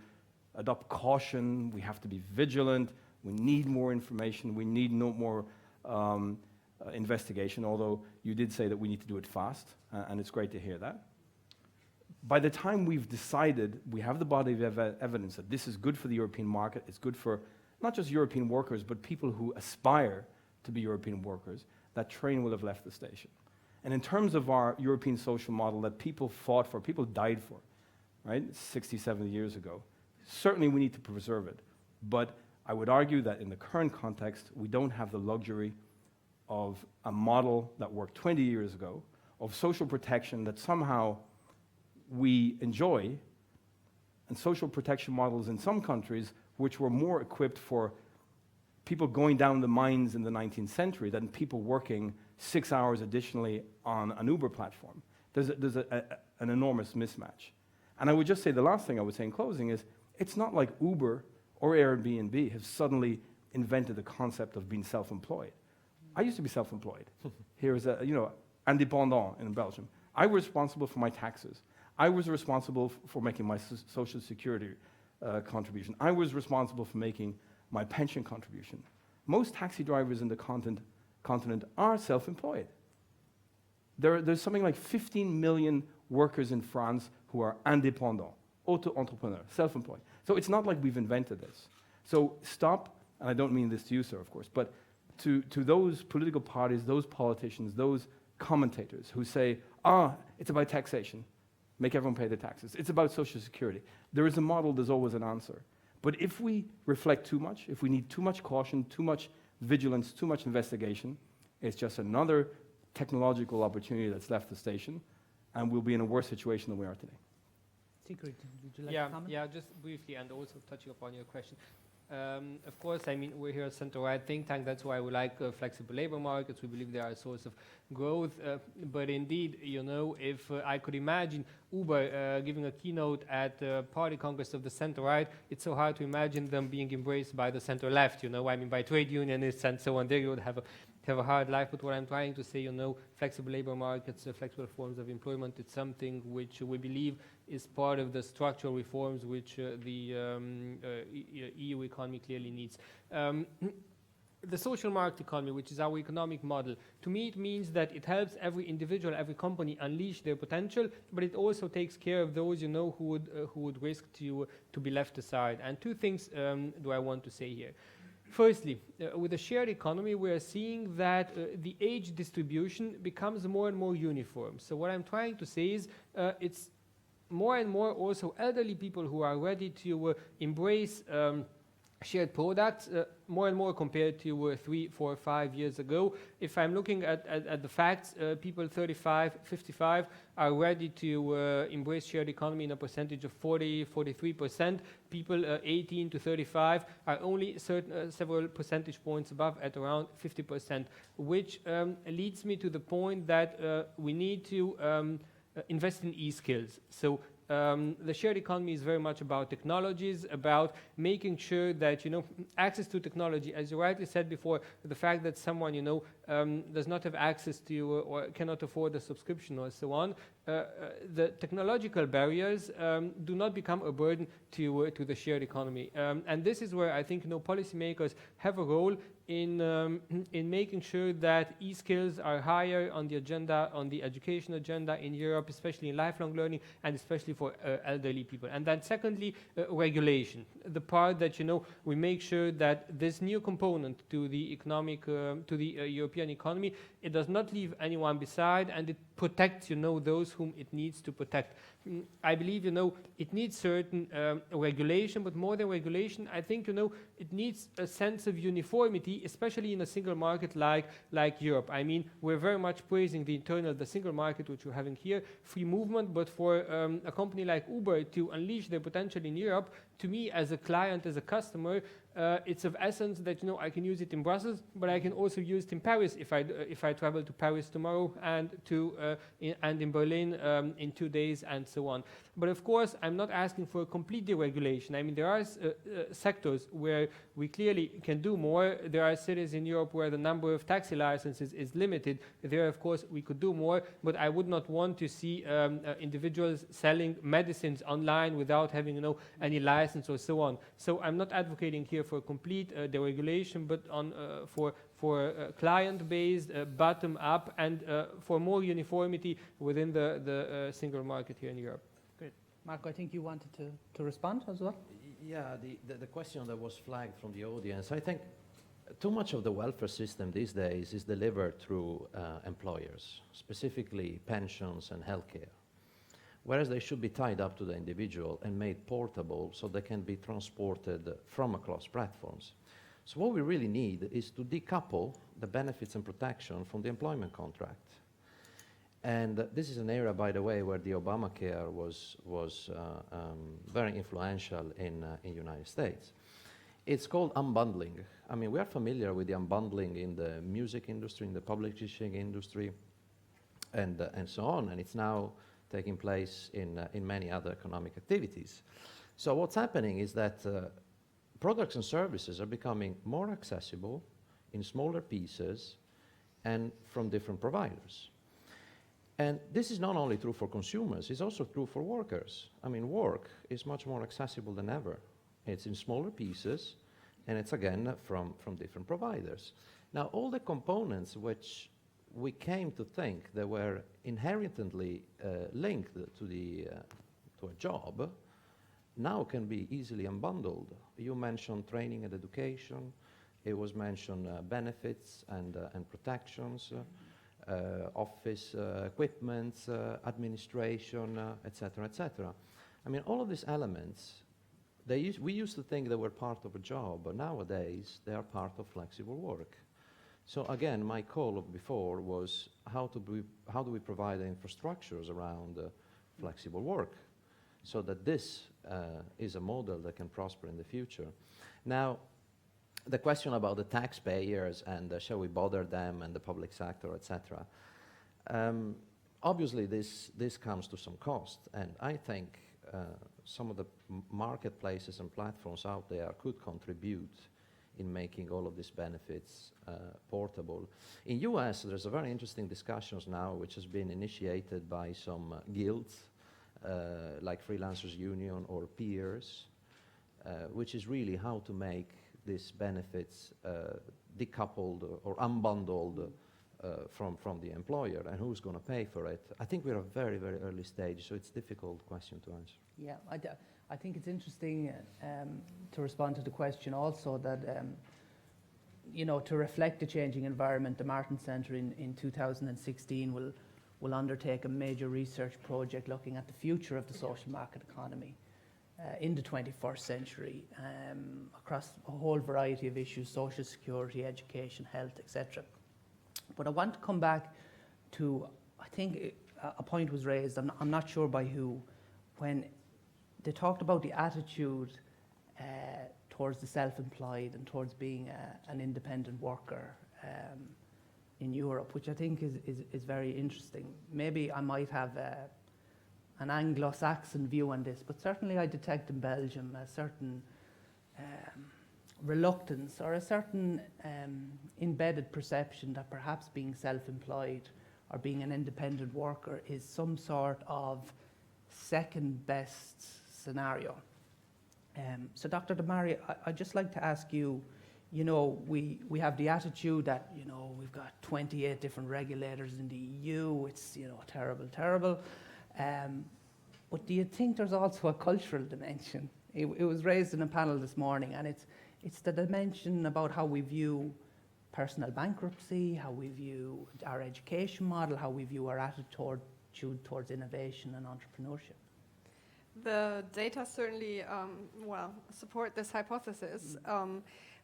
adopt caution, we have to be vigilant, we need more information, we need no more investigation, although you did say that we need to do it fast, and it's great to hear that. By the time we've decided, we have the body of evidence that this is good for the European market, it's good for not just European workers, but people who aspire to be European workers, that train will have left the station. And in terms of our European social model that people fought for, people died for, right, 60, 70 years ago, certainly we need to preserve it. But I would argue that in the current context, we don't have the luxury of a model that worked 20 years ago, of social protection that somehow we enjoy, and social protection models in some countries which were more equipped for people going down the mines in the 19th century than people working 6 hours additionally on an Uber platform. There's an enormous mismatch. And I would just say the last thing I would say in closing is, it's not like Uber or Airbnb have suddenly invented the concept of being self-employed. I used to be self-employed. Here is indépendant in Belgium. I was responsible for my taxes. I was responsible for making my social security contribution. I was responsible for making my pension contribution. Most taxi drivers in the continent are self-employed. There's something like 15 million workers in France who are indépendants, auto-entrepreneurs, self-employed. So it's not like we've invented this. So stop, and I don't mean this to you, sir, of course, but to those political parties, those politicians, those commentators who say, it's about taxation, make everyone pay their taxes. It's about social security. There is a model, there's always an answer. But if we reflect too much, if we need too much caution, too much vigilance, too much investigation, it's just another technological opportunity that's left the station, and we'll be in a worse situation than we are today. Siegfried, would you like to comment? Yeah, just briefly, and also touching upon your question. Of course, I mean, we're here at center-right think tank. That's why we like flexible labor markets. We believe they are a source of growth. But indeed, if I could imagine Uber giving a keynote at the party congress of the center-right, it's so hard to imagine them being embraced by the center-left, I mean, by trade unionists and so on. There you would have a hard life. But what I'm trying to say, flexible labor markets, flexible forms of employment, it's something which we believe is part of the structural reforms which the EU economy clearly needs. The social market economy, which is our economic model, to me it means that it helps every individual, every company unleash their potential, but it also takes care of those, who would risk to be left aside. And two things do I want to say here. Firstly, with the shared economy, we are seeing that the age distribution becomes more and more uniform. So what I'm trying to say is it's more and more also elderly people who are ready to embrace shared products more and more compared to 3, 4, 5 years ago. If I'm looking at the facts, people 35, 55 are ready to embrace shared economy in a percentage of 40, 43%. People 18 to 35 are only several percentage points above at around 50%, which leads me to the point that we need to invest in e-skills. So The shared economy is very much about technologies, about making sure that, access to technology, as you rightly said before, the fact that someone, does not have access to or cannot afford a subscription or so on, the technological barriers do not become a burden to the shared economy. And this is where I think, policymakers have a role in making sure that e-skills are higher on the agenda, on the education agenda in Europe, especially in lifelong learning and especially for elderly people. And then secondly, regulation, the part that, we make sure that this new component to the economic, to the European economy, it does not leave anyone beside, and it protects, those whom it needs to protect. I believe, it needs certain regulation, but more than regulation, I think, it needs a sense of uniformity, especially in a single market like Europe. I mean, we're very much praising the single market, which we're having here, free movement, but for a company like Uber to unleash their potential in Europe, to me, as a client, as a customer, it's of essence that I can use it in Brussels, but I can also use it in Paris if I travel to Paris tomorrow and in Berlin in 2 days and so on. But of course, I'm not asking for a complete deregulation. I mean, there are sectors where we clearly can do more. There are cities in Europe where the number of taxi licenses is limited. There, of course, we could do more, but I would not want to see individuals selling medicines online without having any license or so on. So I'm not advocating here for complete deregulation, but for client-based, bottom-up, and for more uniformity within the single market here in Europe. Great. Marco, I think you wanted to respond as well? Yeah, the question that was flagged from the audience, I think too much of the welfare system these days is delivered through employers, specifically pensions and healthcare, whereas they should be tied up to the individual and made portable so they can be transported from across platforms. So what we really need is to decouple the benefits and protection from the employment contract. And this is an area, by the way, where the Obamacare was very influential in the United States. It's called unbundling. I mean, we are familiar with the unbundling in the music industry, in the publishing industry, and so on. And it's now taking place in many other economic activities. So what's happening is that products and services are becoming more accessible in smaller pieces and from different providers. And this is not only true for consumers, it's also true for workers. I mean, work is much more accessible than ever. It's in smaller pieces, and it's again from different providers. Now, all the components which we came to think that were inherently linked to a job now can be easily unbundled. You mentioned training and education. It was mentioned benefits and protections. Office equipment, administration, etc., etc. I mean, all of these elements, we used to think they were part of a job, but nowadays they are part of flexible work. So again, my call of before was how do we provide the infrastructures around flexible work so that this is a model that can prosper in the future. Now, the question about the taxpayers and shall we bother them and the public sector, etc. Obviously, this comes to some cost, and I think some of the marketplaces and platforms out there could contribute in making all of these benefits portable. In US, there's a very interesting discussions now which has been initiated by some guilds like Freelancers Union or peers, which is really how to make these benefits decoupled or unbundled from the employer, and who's going to pay for it. I think we're at a very, very early stage, so it's a difficult question to answer. Yeah, I think it's interesting to respond to the question also that, to reflect the changing environment, the Martens Centre in 2016 will undertake a major research project looking at the future of the social market economy in the 21st century across a whole variety of issues, social security, education, health, etc. But I want to come back to, I think a point was raised, I'm not sure by who, when they talked about the attitude towards the self-employed and towards being an independent worker in Europe, which I think is very interesting. Maybe I might have an Anglo-Saxon view on this, but certainly I detect in Belgium a certain reluctance or a certain embedded perception that perhaps being self-employed or being an independent worker is some sort of second best scenario. So Dr. Demary, I'd just like to ask you, we have the attitude that, we've got 28 different regulators in the EU, it's, terrible, terrible. But do you think there's also a cultural dimension? It was raised in a panel this morning, and it's the dimension about how we view personal bankruptcy, how we view our education model, how we view our attitude towards innovation and entrepreneurship. The data certainly, support this hypothesis.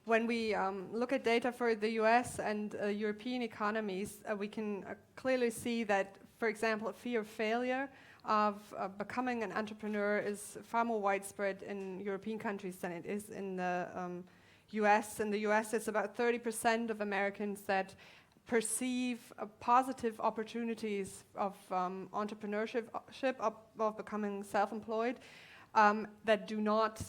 When we look at data for the US and European economies, we can clearly see that, for example, fear of failure of becoming an entrepreneur is far more widespread in European countries than it is in the US. In the US, it's about 30% of Americans that perceive positive opportunities of entrepreneurship, of becoming self-employed, that do not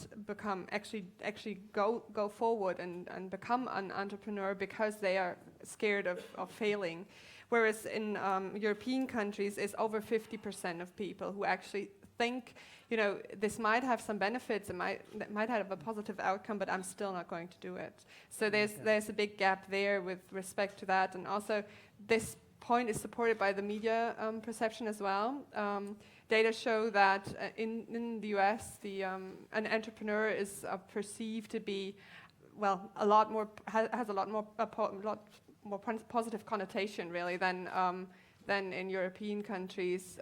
actually go forward and become an entrepreneur because they are scared of failing. Whereas in European countries, it's over 50% of people who actually think, this might have some benefits, it might have a positive outcome, but I'm still not going to do it. So there's a big gap there with respect to that, and also this point is supported by the media perception as well. Data show that in the US, an entrepreneur is perceived to be, has a lot more positive connotation really than in European countries,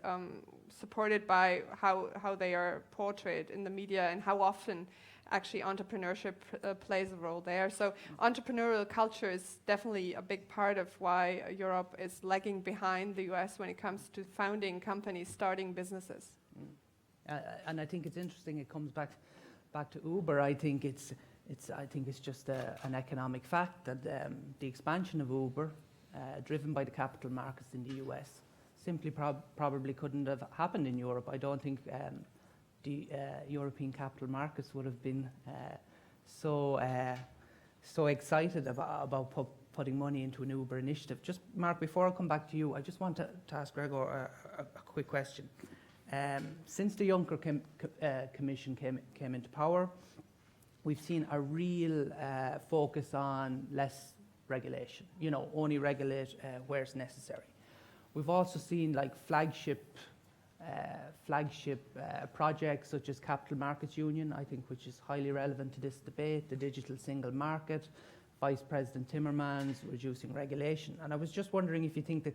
supported by how they are portrayed in the media and how often actually entrepreneurship plays a role there. So entrepreneurial culture is definitely a big part of why Europe is lagging behind the US when it comes to founding companies, starting businesses. And I think it's interesting. It comes back to Uber. I think it's just an economic fact that the expansion of Uber, driven by the capital markets in the US, simply probably couldn't have happened in Europe. I don't think the European capital markets would have been so excited about putting money into an Uber initiative. Just, Mark, before I come back to you, I just want to ask Gregor a quick question. Since the Juncker Commission came into power, we've seen a real focus on less regulation, only regulate where it's necessary. We've also seen flagship projects such as Capital Markets Union, I think, which is highly relevant to this debate, the digital single market, Vice President Timmermans, reducing regulation. And I was just wondering if you think that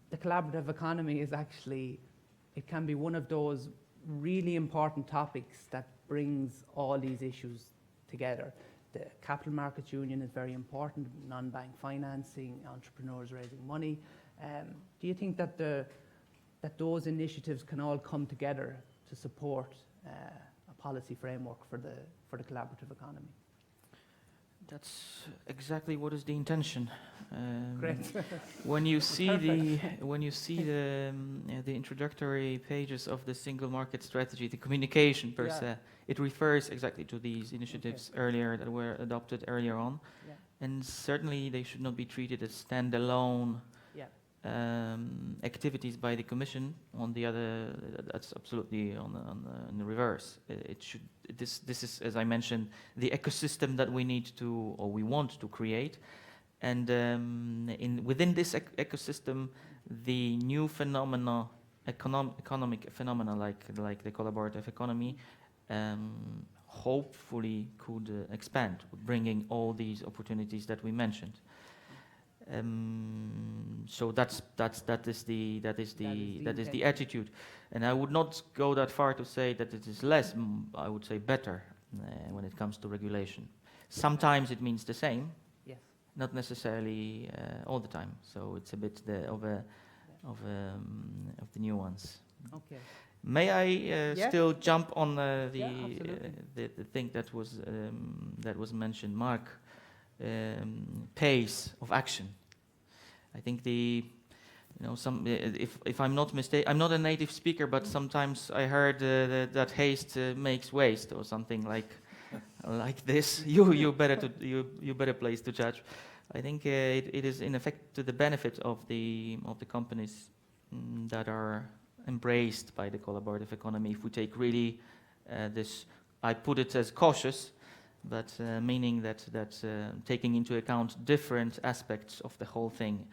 the collaborative economy is actually, it can be one of those really important topics that brings all these issues together. The Capital Markets Union is very important, non-bank financing, entrepreneurs raising money. Do you think that those initiatives can all come together to support a policy framework for the collaborative economy? That's exactly what is the intention. Great. When you see the introductory pages of the single market strategy, the communication per se, it refers exactly to these initiatives earlier that were adopted earlier on, and certainly they should not be treated as standalone activities by the Commission. On the other, that's absolutely on the reverse. It should. This is, as I mentioned, the ecosystem that we need to, or we want to create, and within this ecosystem, the new phenomena, economic phenomena like the collaborative economy, hopefully could expand, bringing all these opportunities that we mentioned. So that is the attitude, and I would not go that far to say that it is less. I would say better when it comes to regulation. Sometimes it means the same, not necessarily all the time. So it's a bit of the nuance. Okay. May I still jump on the thing that was mentioned, Mark? Pace of action. I think the you know, if I'm not mistaken, I'm not a native speaker, but sometimes I heard that haste makes waste, or something like this. You better place to judge. I think it is in effect to the benefit of the companies that are embraced by the collaborative economy. If we take really this, I put it as cautious, but meaning that taking into account different aspects of the whole thing.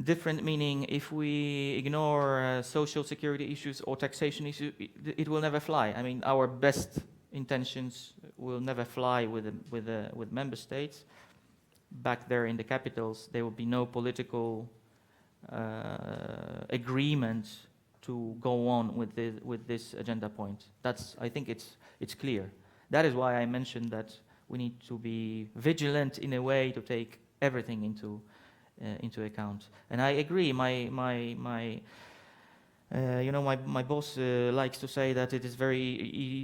Different meaning, if we ignore social security issues or taxation issues, it will never fly. I mean, our best intentions will never fly with member states. Back there in the capitals, there will be no political agreement to go on with this agenda point. I think it's clear. That is why I mentioned that we need to be vigilant in a way to take everything into account. And I agree. My boss likes to say that it is very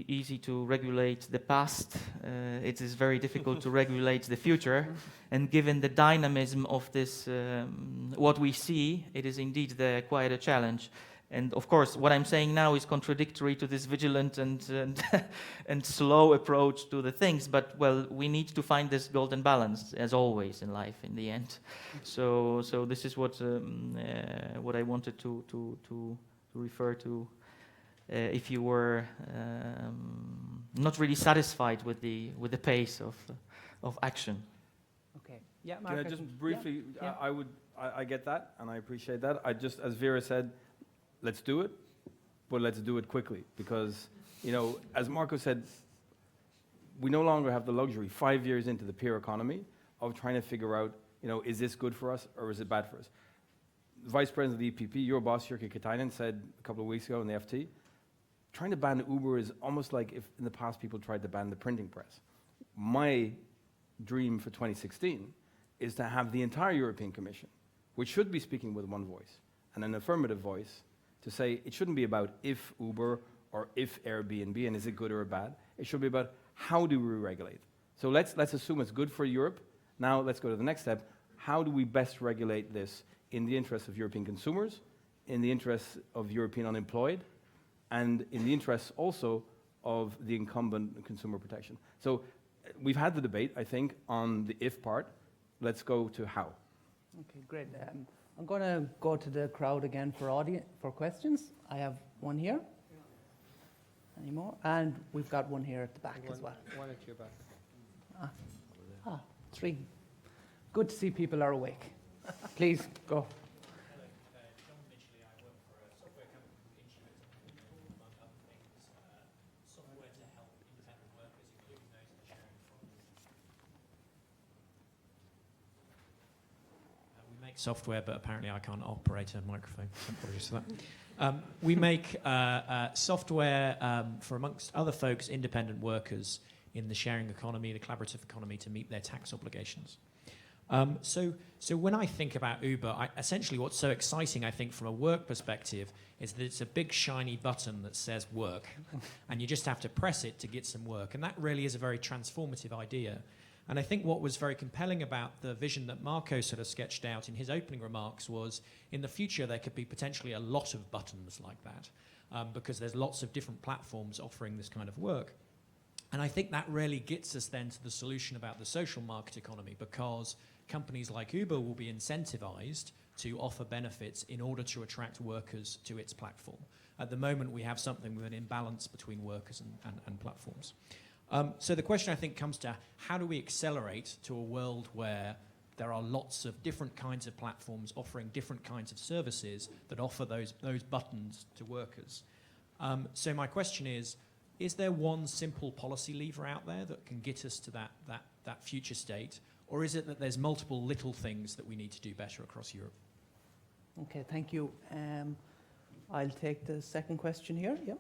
easy to regulate the past. It is very difficult to regulate the future. And given the dynamism of this, what we see, it is indeed quite a challenge. And of course, what I'm saying now is contradictory to this vigilant and slow approach to the things. But well, we need to find this golden balance, as always in life, in the end. So this is what I wanted to refer to. If you were not really satisfied with the pace of action. Okay. Yeah, Can I Marcus? just briefly? Yeah. I get that, and I appreciate that. I just, as Vera said, let's do it, but let's do it quickly, because, you know, as Marco said, we no longer have the luxury, 5 years into the peer economy, of trying to figure out, you know, is this good for us or is it bad for us? The Vice President of the EPP, your boss, Katainen, said a couple of weeks ago in the FT, trying to ban Uber is almost like if in the past people tried to ban the printing press. My dream for 2016 is to have the entire European Commission, which should be speaking with one voice and an affirmative voice, to say it shouldn't be about if Uber or if Airbnb and is it good or bad. It should be about how do we regulate. So let's assume it's good for Europe. Now let's go to the next step. How do we best regulate this in the interests of European consumers, in the interests of European unemployed, and in the interests also of the incumbent consumer protection? So we've had the debate, I think, on the if part. Let's go to how. Okay, great. I'm going to go to the crowd again for questions. I have one here. Any more? And we've got one here at the back as well. One at your back. Three. Good to see people are awake. Please, go. Software, but apparently I can't operate a microphone. Apologies for that. We make software for, amongst other folks, independent workers in the sharing economy, the collaborative economy, to meet their tax obligations. So when I think about Uber, essentially what's so exciting, I think, from a work perspective, is that it's a big shiny button that says work, and you just have to press it to get some work. And that really is a very transformative idea. And I think what was very compelling about the vision that Marco sort of sketched out in his opening remarks was, in the future there could be potentially a lot of buttons like that, because there's lots of different platforms offering this kind of work. And I think that really gets us then to the solution about the social market economy, because companies like Uber will be incentivized to offer benefits in order to attract workers to its platform. At the moment we have something with an imbalance between workers and platforms. So the question, I think, comes to how do we accelerate to a world where there are lots of different kinds of platforms offering different kinds of services that offer those buttons to workers. So my question is there one simple policy lever out there that can get us to that future state? Or is it that there's multiple little things that we need to do better across Europe? Okay, thank you. I'll take the second question here. Yeah.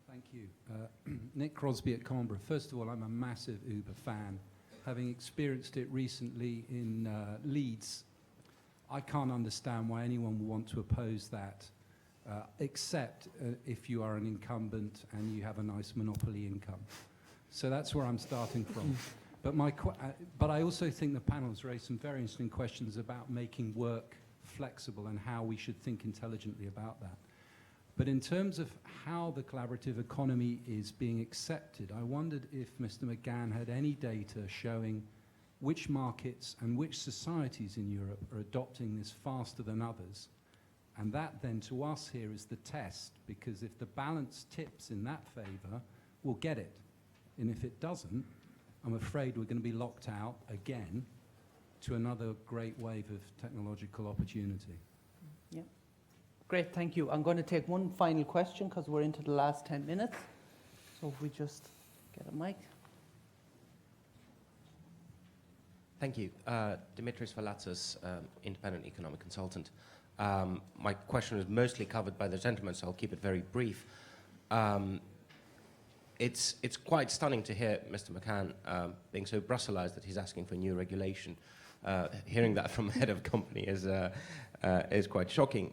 Thank you. Nick Crosby at Canberra. First of all, I'm a massive Uber fan. Having experienced it recently in Leeds, I can't understand why anyone would want to oppose that, except if you are an incumbent and you have a nice monopoly income. So that's where I'm starting from. But but I also think the panel's raised some very interesting questions about making work flexible and how we should think intelligently about that. But in terms of how the collaborative economy is being accepted, I wondered if Mr. MacGann had any data showing which markets and which societies in Europe are adopting this faster than others. And that then to us here is the test, because if the balance tips in that favor, we'll get it. And if it doesn't, I'm afraid we're going to be locked out again to another great wave of technological opportunity. Yeah. Great, thank you. I'm going to take one final question because we're into the last 10 minutes. So if we just get a mic. Thank you. Dimitris Valatzis, independent economic consultant. My question is mostly covered by the gentleman, so I'll keep it very brief. It's quite stunning to hear Mr. MacGann being so Brusselized that he's asking for new regulation. Hearing that from a head of company is quite shocking.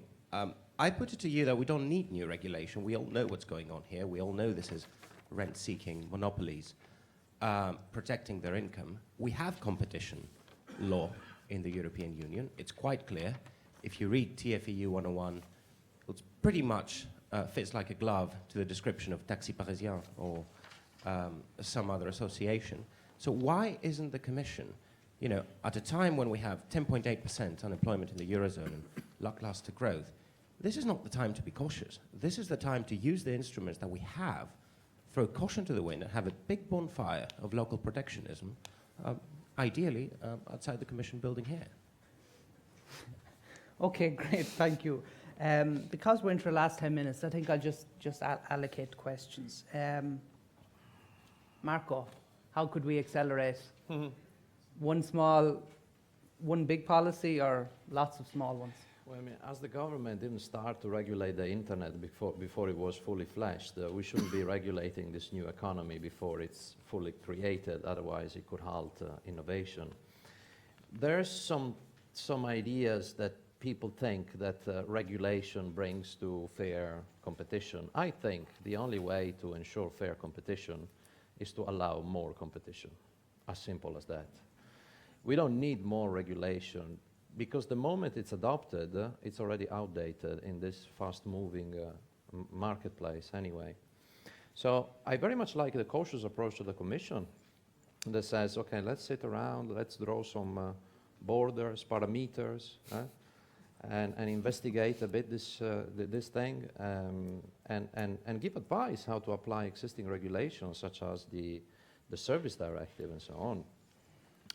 I put it to you that we don't need new regulation. We all know what's going on here. We all know this is rent-seeking monopolies protecting their income. We have competition law in the European Union. It's quite clear. If you read TFEU 101, it's pretty much fits like a glove to the description of Taxi Parisien or some other association. So why isn't the Commission, at a time when we have 10.8% unemployment in the Eurozone and lackluster growth, this is not the time to be cautious. This is the time to use the instruments that we have, throw caution to the wind, and have a big bonfire of local protectionism, ideally outside the Commission building here. Okay, great, thank you. Because we're into the last 10 minutes, I think I'll just allocate questions. Marco, how could we accelerate? One big policy or lots of small ones? Well, I mean, as the government didn't start to regulate the internet before it was fully fledged, we shouldn't be regulating this new economy before it's fully created, otherwise it could halt innovation. There's some ideas that people think that regulation brings to fair competition. I think the only way to ensure fair competition is to allow more competition, as simple as that. We don't need more regulation, because the moment it's adopted, it's already outdated in this fast-moving marketplace anyway. So I very much like the cautious approach to the Commission that says, okay, let's sit around, let's draw some borders, parameters, and investigate a bit this thing, and give advice how to apply existing regulations, such as the Service Directive and so on.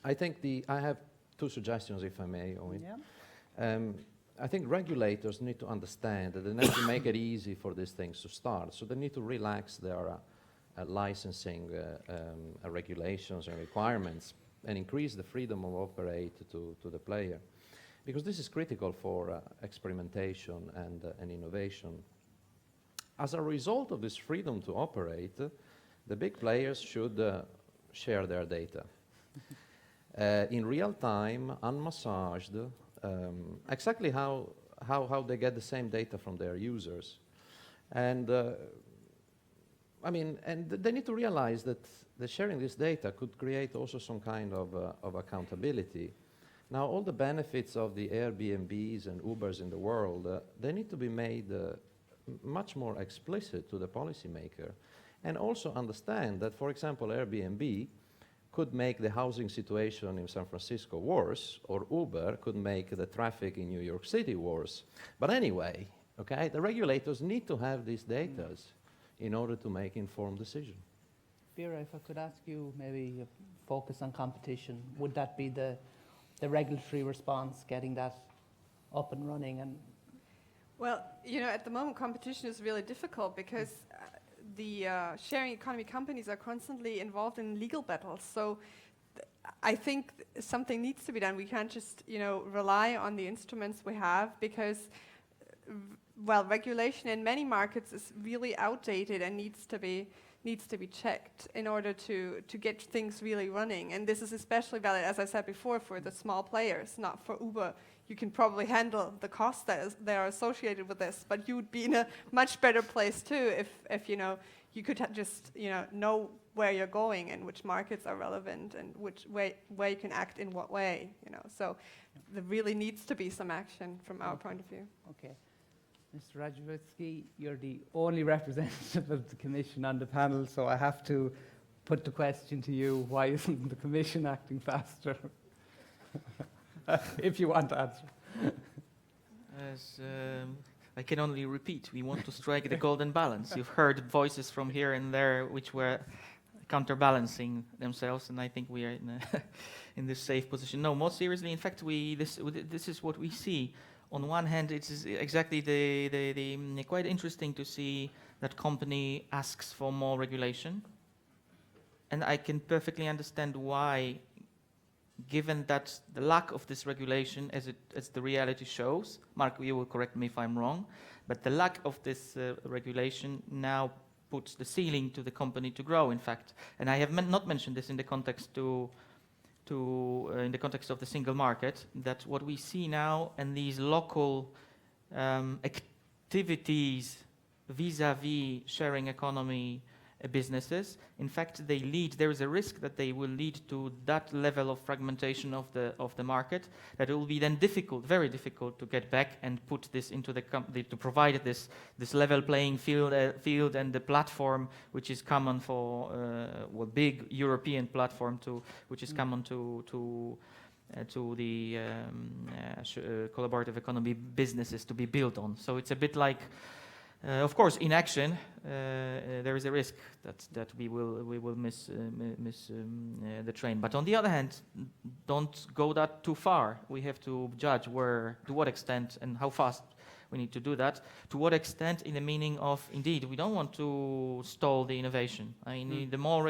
I think I have two suggestions, if I may, Eoin. Yeah. I think regulators need to understand that they need to make it easy for these things to start. So they need to relax their licensing regulations and requirements and increase the freedom of operate to the player. Because this is critical for experimentation and innovation. As a result of this freedom to operate, the big players should share their data. In real time, unmassaged, exactly how they get the same data from their users. And and they need to realize that sharing this data could create also some kind of accountability. Now, all the benefits of the Airbnbs and Ubers in the world, they need to be made much more explicit to the policymaker, and also understand that, for example, Airbnb could make the housing situation in San Francisco worse, or Uber could make the traffic in New York City worse. But anyway, okay, the regulators need to have these data in order to make informed decisions. Vera, if I could ask you maybe focus on competition, would that be the regulatory response, getting that up and running? And well, at the moment competition is really difficult because the sharing economy companies are constantly involved in legal battles. So I think something needs to be done. We can't just, rely on the instruments we have, because, regulation in many markets is really outdated and needs to be checked in order to get things really running. And this is especially valid, as I said before, for the small players, not for Uber. you can probably handle the costs that are associated with this, but you would be in a much better place too if you know, you could just, you know where you're going and which markets are relevant and which where you can act in what way, you know. So there really needs to be some action from our point of view. Okay. Mr. Radziejewski, you're the only representative of the Commission on the panel, so I have to put the question to you, why isn't the Commission acting faster? If you want to answer. As I can only repeat, we want to strike the golden balance. You've heard voices from here and there which were counterbalancing themselves, and I think we are in this safe position. No, more seriously, in fact, this is what we see. On one hand, it is exactly the quite interesting to see that company asks for more regulation, and I can perfectly understand why, given that the lack of this regulation, as the reality shows. Mark, you will correct me if I'm wrong, but the lack of this regulation now puts the ceiling to the company to grow, in fact. And I have not mentioned this in the context in the context of the single market, that what we see now and these local activities vis-à-vis sharing economy businesses, in fact, there is a risk that they will lead to that level of fragmentation of the market, that it will be then very difficult to get back and put this into to provide this level playing field and the platform which is common for big European platform which is common to the collaborative economy businesses to be built on. So it's a bit like. Of course, in action, there is a risk that we will miss the train. But on the other hand, don't go that too far. We have to judge to what extent, and how fast we need to do that. To what extent, in the meaning of, indeed, we don't want to stall the innovation. I mean, the more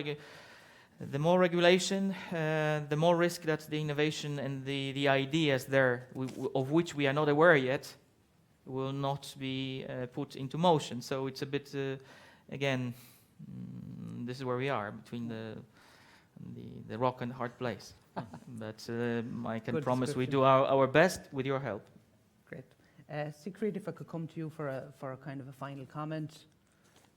regulation, the more risk that the innovation and the ideas there, of which we are not aware yet, will not be put into motion. So it's a bit, again, this is where we are, between the rock and hard place. But I can promise we do our best with your help. Great. Siegfried, if I could come to you for a kind of a final comment.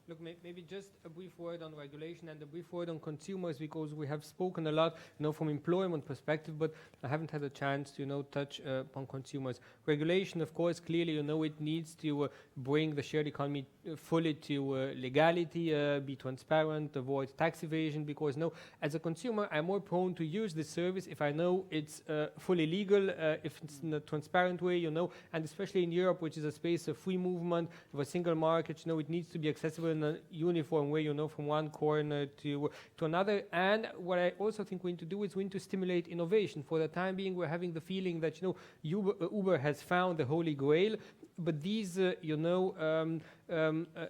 Look, maybe just a brief word on regulation and a brief word on consumers, because we have spoken a lot, from employment perspective, but I haven't had a chance to, touch upon consumers. Regulation, of course, clearly, it needs to bring the shared economy fully to legality, be transparent, avoid tax evasion, because as a consumer, I'm more prone to use this service if I know it's fully legal, if it's in a transparent way, and especially in Europe, which is a space of free movement, of a single market, it needs to be accessible in a uniform way, from one corner to another. And what I also think we need to do is we need to stimulate innovation. For the time being, we're having the feeling that Uber has found the holy grail, but these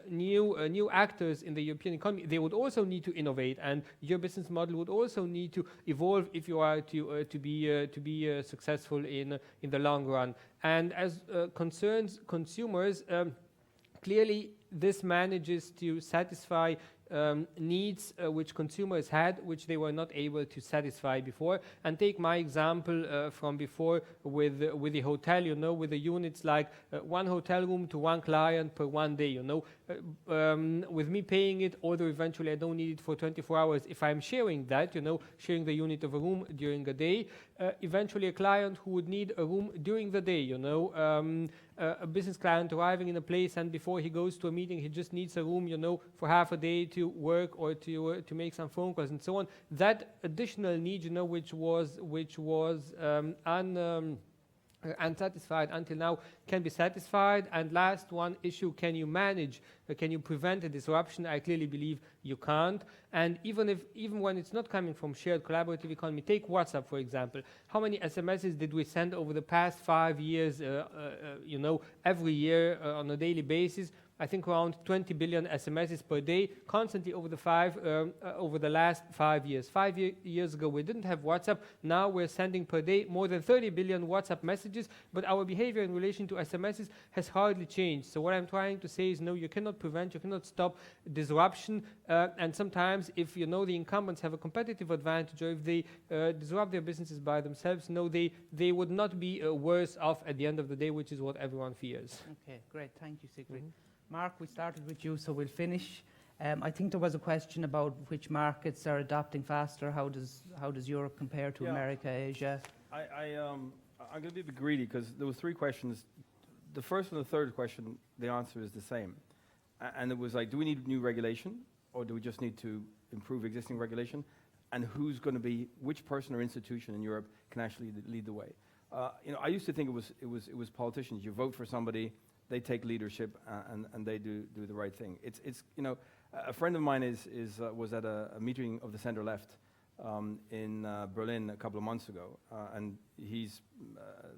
new actors in the European economy, they would also need to innovate, and your business model would also need to evolve if you are to be successful in the long run. And as concerns consumers, clearly this manages to satisfy needs which consumers had, which they were not able to satisfy before. And take my example from before with the hotel, with the units like one hotel room to one client per 1 day, with me paying it, although eventually I don't need it for 24 hours. If I'm sharing that, sharing the unit of a room during a day, eventually a client who would need a room during the day, a business client arriving in a place, and before he goes to a meeting, he just needs a room, for half a day to work or to make some phone calls and so on. That additional need, which was unsatisfied until now, can be satisfied. And last one issue, can you manage, can you prevent a disruption? I clearly believe you can't. And even when it's not coming from shared collaborative economy, take WhatsApp, for example. How many SMSs did we send over the past 5 years, every year on a daily basis? I think around 20 billion SMSs per day, constantly over the last 5 years. 5 years ago, we didn't have WhatsApp. Now we're sending per day more than 30 billion WhatsApp messages, but our behavior in relation to SMSs has hardly changed. So what I'm trying to say is, no, you cannot prevent, you cannot stop disruption, and sometimes if the incumbents have a competitive advantage, or if they disrupt their businesses by themselves, no, they would not be worse off at the end of the day, which is what everyone fears. Okay, great. Thank you, Siegfried. Mark, we started with you, so we'll finish. I think there was a question about which markets are adopting faster. How does Europe compare to America, Asia? I'm going to be a bit greedy because there were 3 questions. The first and the third question, the answer is the same. And it was like, do we need new regulation, or do we just need to improve existing regulation? And who's going to be, which person or institution in Europe can actually lead the way? I used to think it was politicians. You vote for somebody, they take leadership, and they do the right thing. It's a friend of mine was at a meeting of the center left in Berlin a couple of months ago, and he's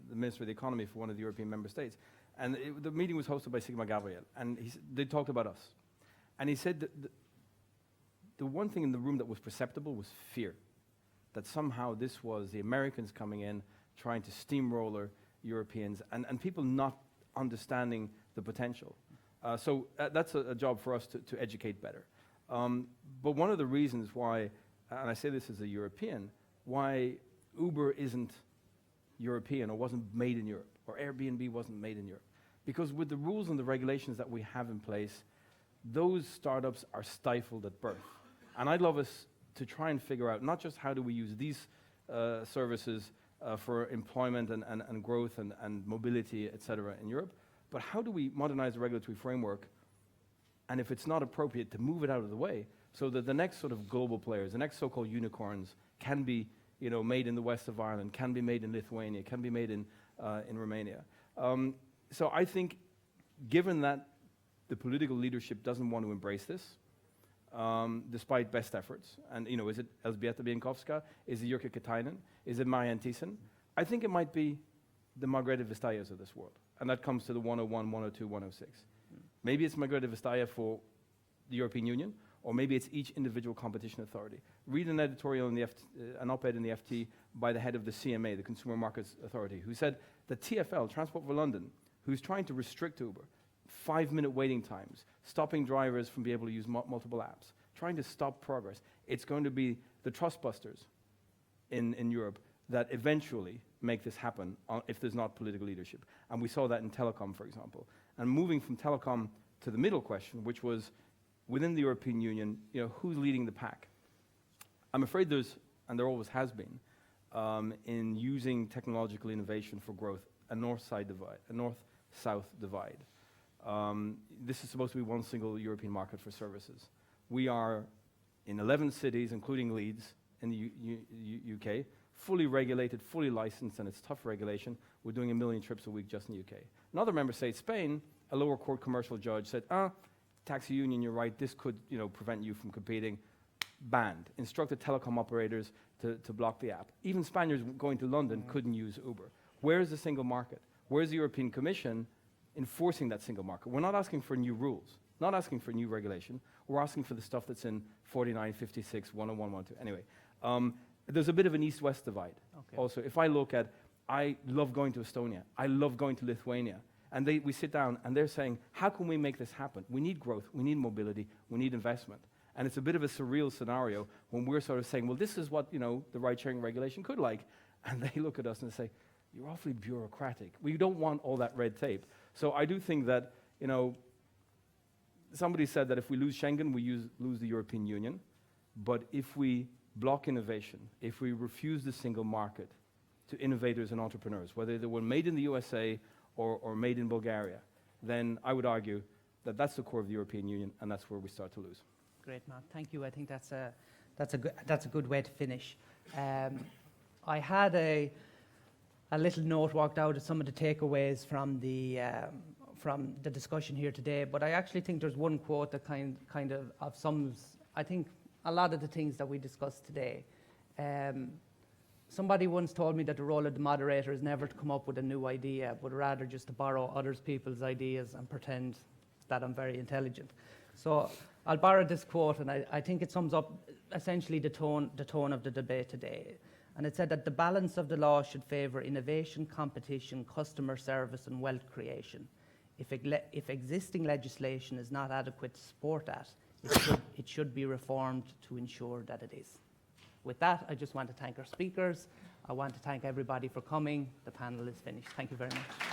the Minister of the Economy for one of the European member states. And the meeting was hosted by Sigmar Gabriel, and they talked about us. And he said that the one thing in the room that was perceptible was fear, that somehow this was the Americans coming in, trying to steamroller Europeans, and people not understanding the potential. So that's a job for us to educate better. But one of the reasons why, and I say this as a European, why Uber isn't European or wasn't made in Europe, or Airbnb wasn't made in Europe. Because with the rules and the regulations that we have in place, those startups are stifled at birth. And I'd love us to try and figure out not just how do we use these services for employment and growth and mobility, et cetera, in Europe, but how do we modernize the regulatory framework, and if it's not appropriate, to move it out of the way so that the next sort of global players, the next so-called unicorns, can be made in the west of Ireland, can be made in Lithuania, can be made in Romania. So I think, given that the political leadership doesn't want to embrace this, despite best efforts, and is it Elżbieta Bieńkowska? Is it Jyrki Katainen? Is it Marianne Thyssen? I think it might be the Margrethe Vestallas of this world, and that comes to the 101, 102, 106. Maybe it's Margrethe Vestager for the European Union, or maybe it's each individual competition authority. Read an editorial in the an op-ed in the FT by the head of the CMA, the Consumer Markets Authority, who said that TfL, Transport for London, who's trying to restrict Uber, 5-minute waiting times, stopping drivers from being able to use multiple apps, trying to stop progress. It's going to be the trust busters in Europe that eventually make this happen if there's not political leadership. And we saw that in telecom, for example. And moving from telecom to the middle question, which was, within the European Union, who's leading the pack? I'm afraid there's, and there always has been, in using technological innovation for growth, a north-south divide. This is supposed to be one single European market for services. We are in 11 cities, including Leeds, in the UK, fully regulated, fully licensed, and it's tough regulation. We're doing 1 million trips a week just in the UK. Another member state, Spain, a lower court commercial judge said, taxi union, you're right, this could prevent you from competing. Banned. Instructed telecom operators to block the app. Even Spaniards going to London couldn't use Uber. Where is the single market? Where's the European Commission enforcing that single market? We're not asking for new rules, not asking for new regulation. We're asking for the stuff that's in 49, 56, 101, 102. Anyway, there's a bit of an east-west divide. Okay. Also, if I look at, I love going to Estonia. I love going to Lithuania. And we sit down and they're saying, how can we make this happen? We need growth, we need mobility, we need investment. And it's a bit of a surreal scenario when we're sort of saying, well, this is what the ride-sharing regulation could like. And they look at us and say, you're awfully bureaucratic. We don't want all that red tape. So I do think that, somebody said that if we lose Schengen, we lose the European Union. But if we block innovation, if we refuse the single market to innovators and entrepreneurs, whether they were made in the USA or made in Bulgaria, then I would argue that that's the core of the European Union, and that's where we start to lose. Great, Mark. Thank you. I think that's a good way to finish. I had a little note walked out of some of the takeaways from the discussion here today, but I actually think there's one quote that kind of sums, I think, a lot of the things that we discussed today. Somebody once told me that the role of the moderator is never to come up with a new idea, but rather just to borrow other people's ideas and pretend that I'm very intelligent. So I'll borrow this quote, and I think it sums up essentially the tone of the debate today. And it said that the balance of the law should favour innovation, competition, customer service and wealth creation. If existing legislation is not adequate to support that, it should be reformed to ensure that it is. With that, I just want to thank our speakers. I want to thank everybody for coming. The panel is finished. Thank you very much.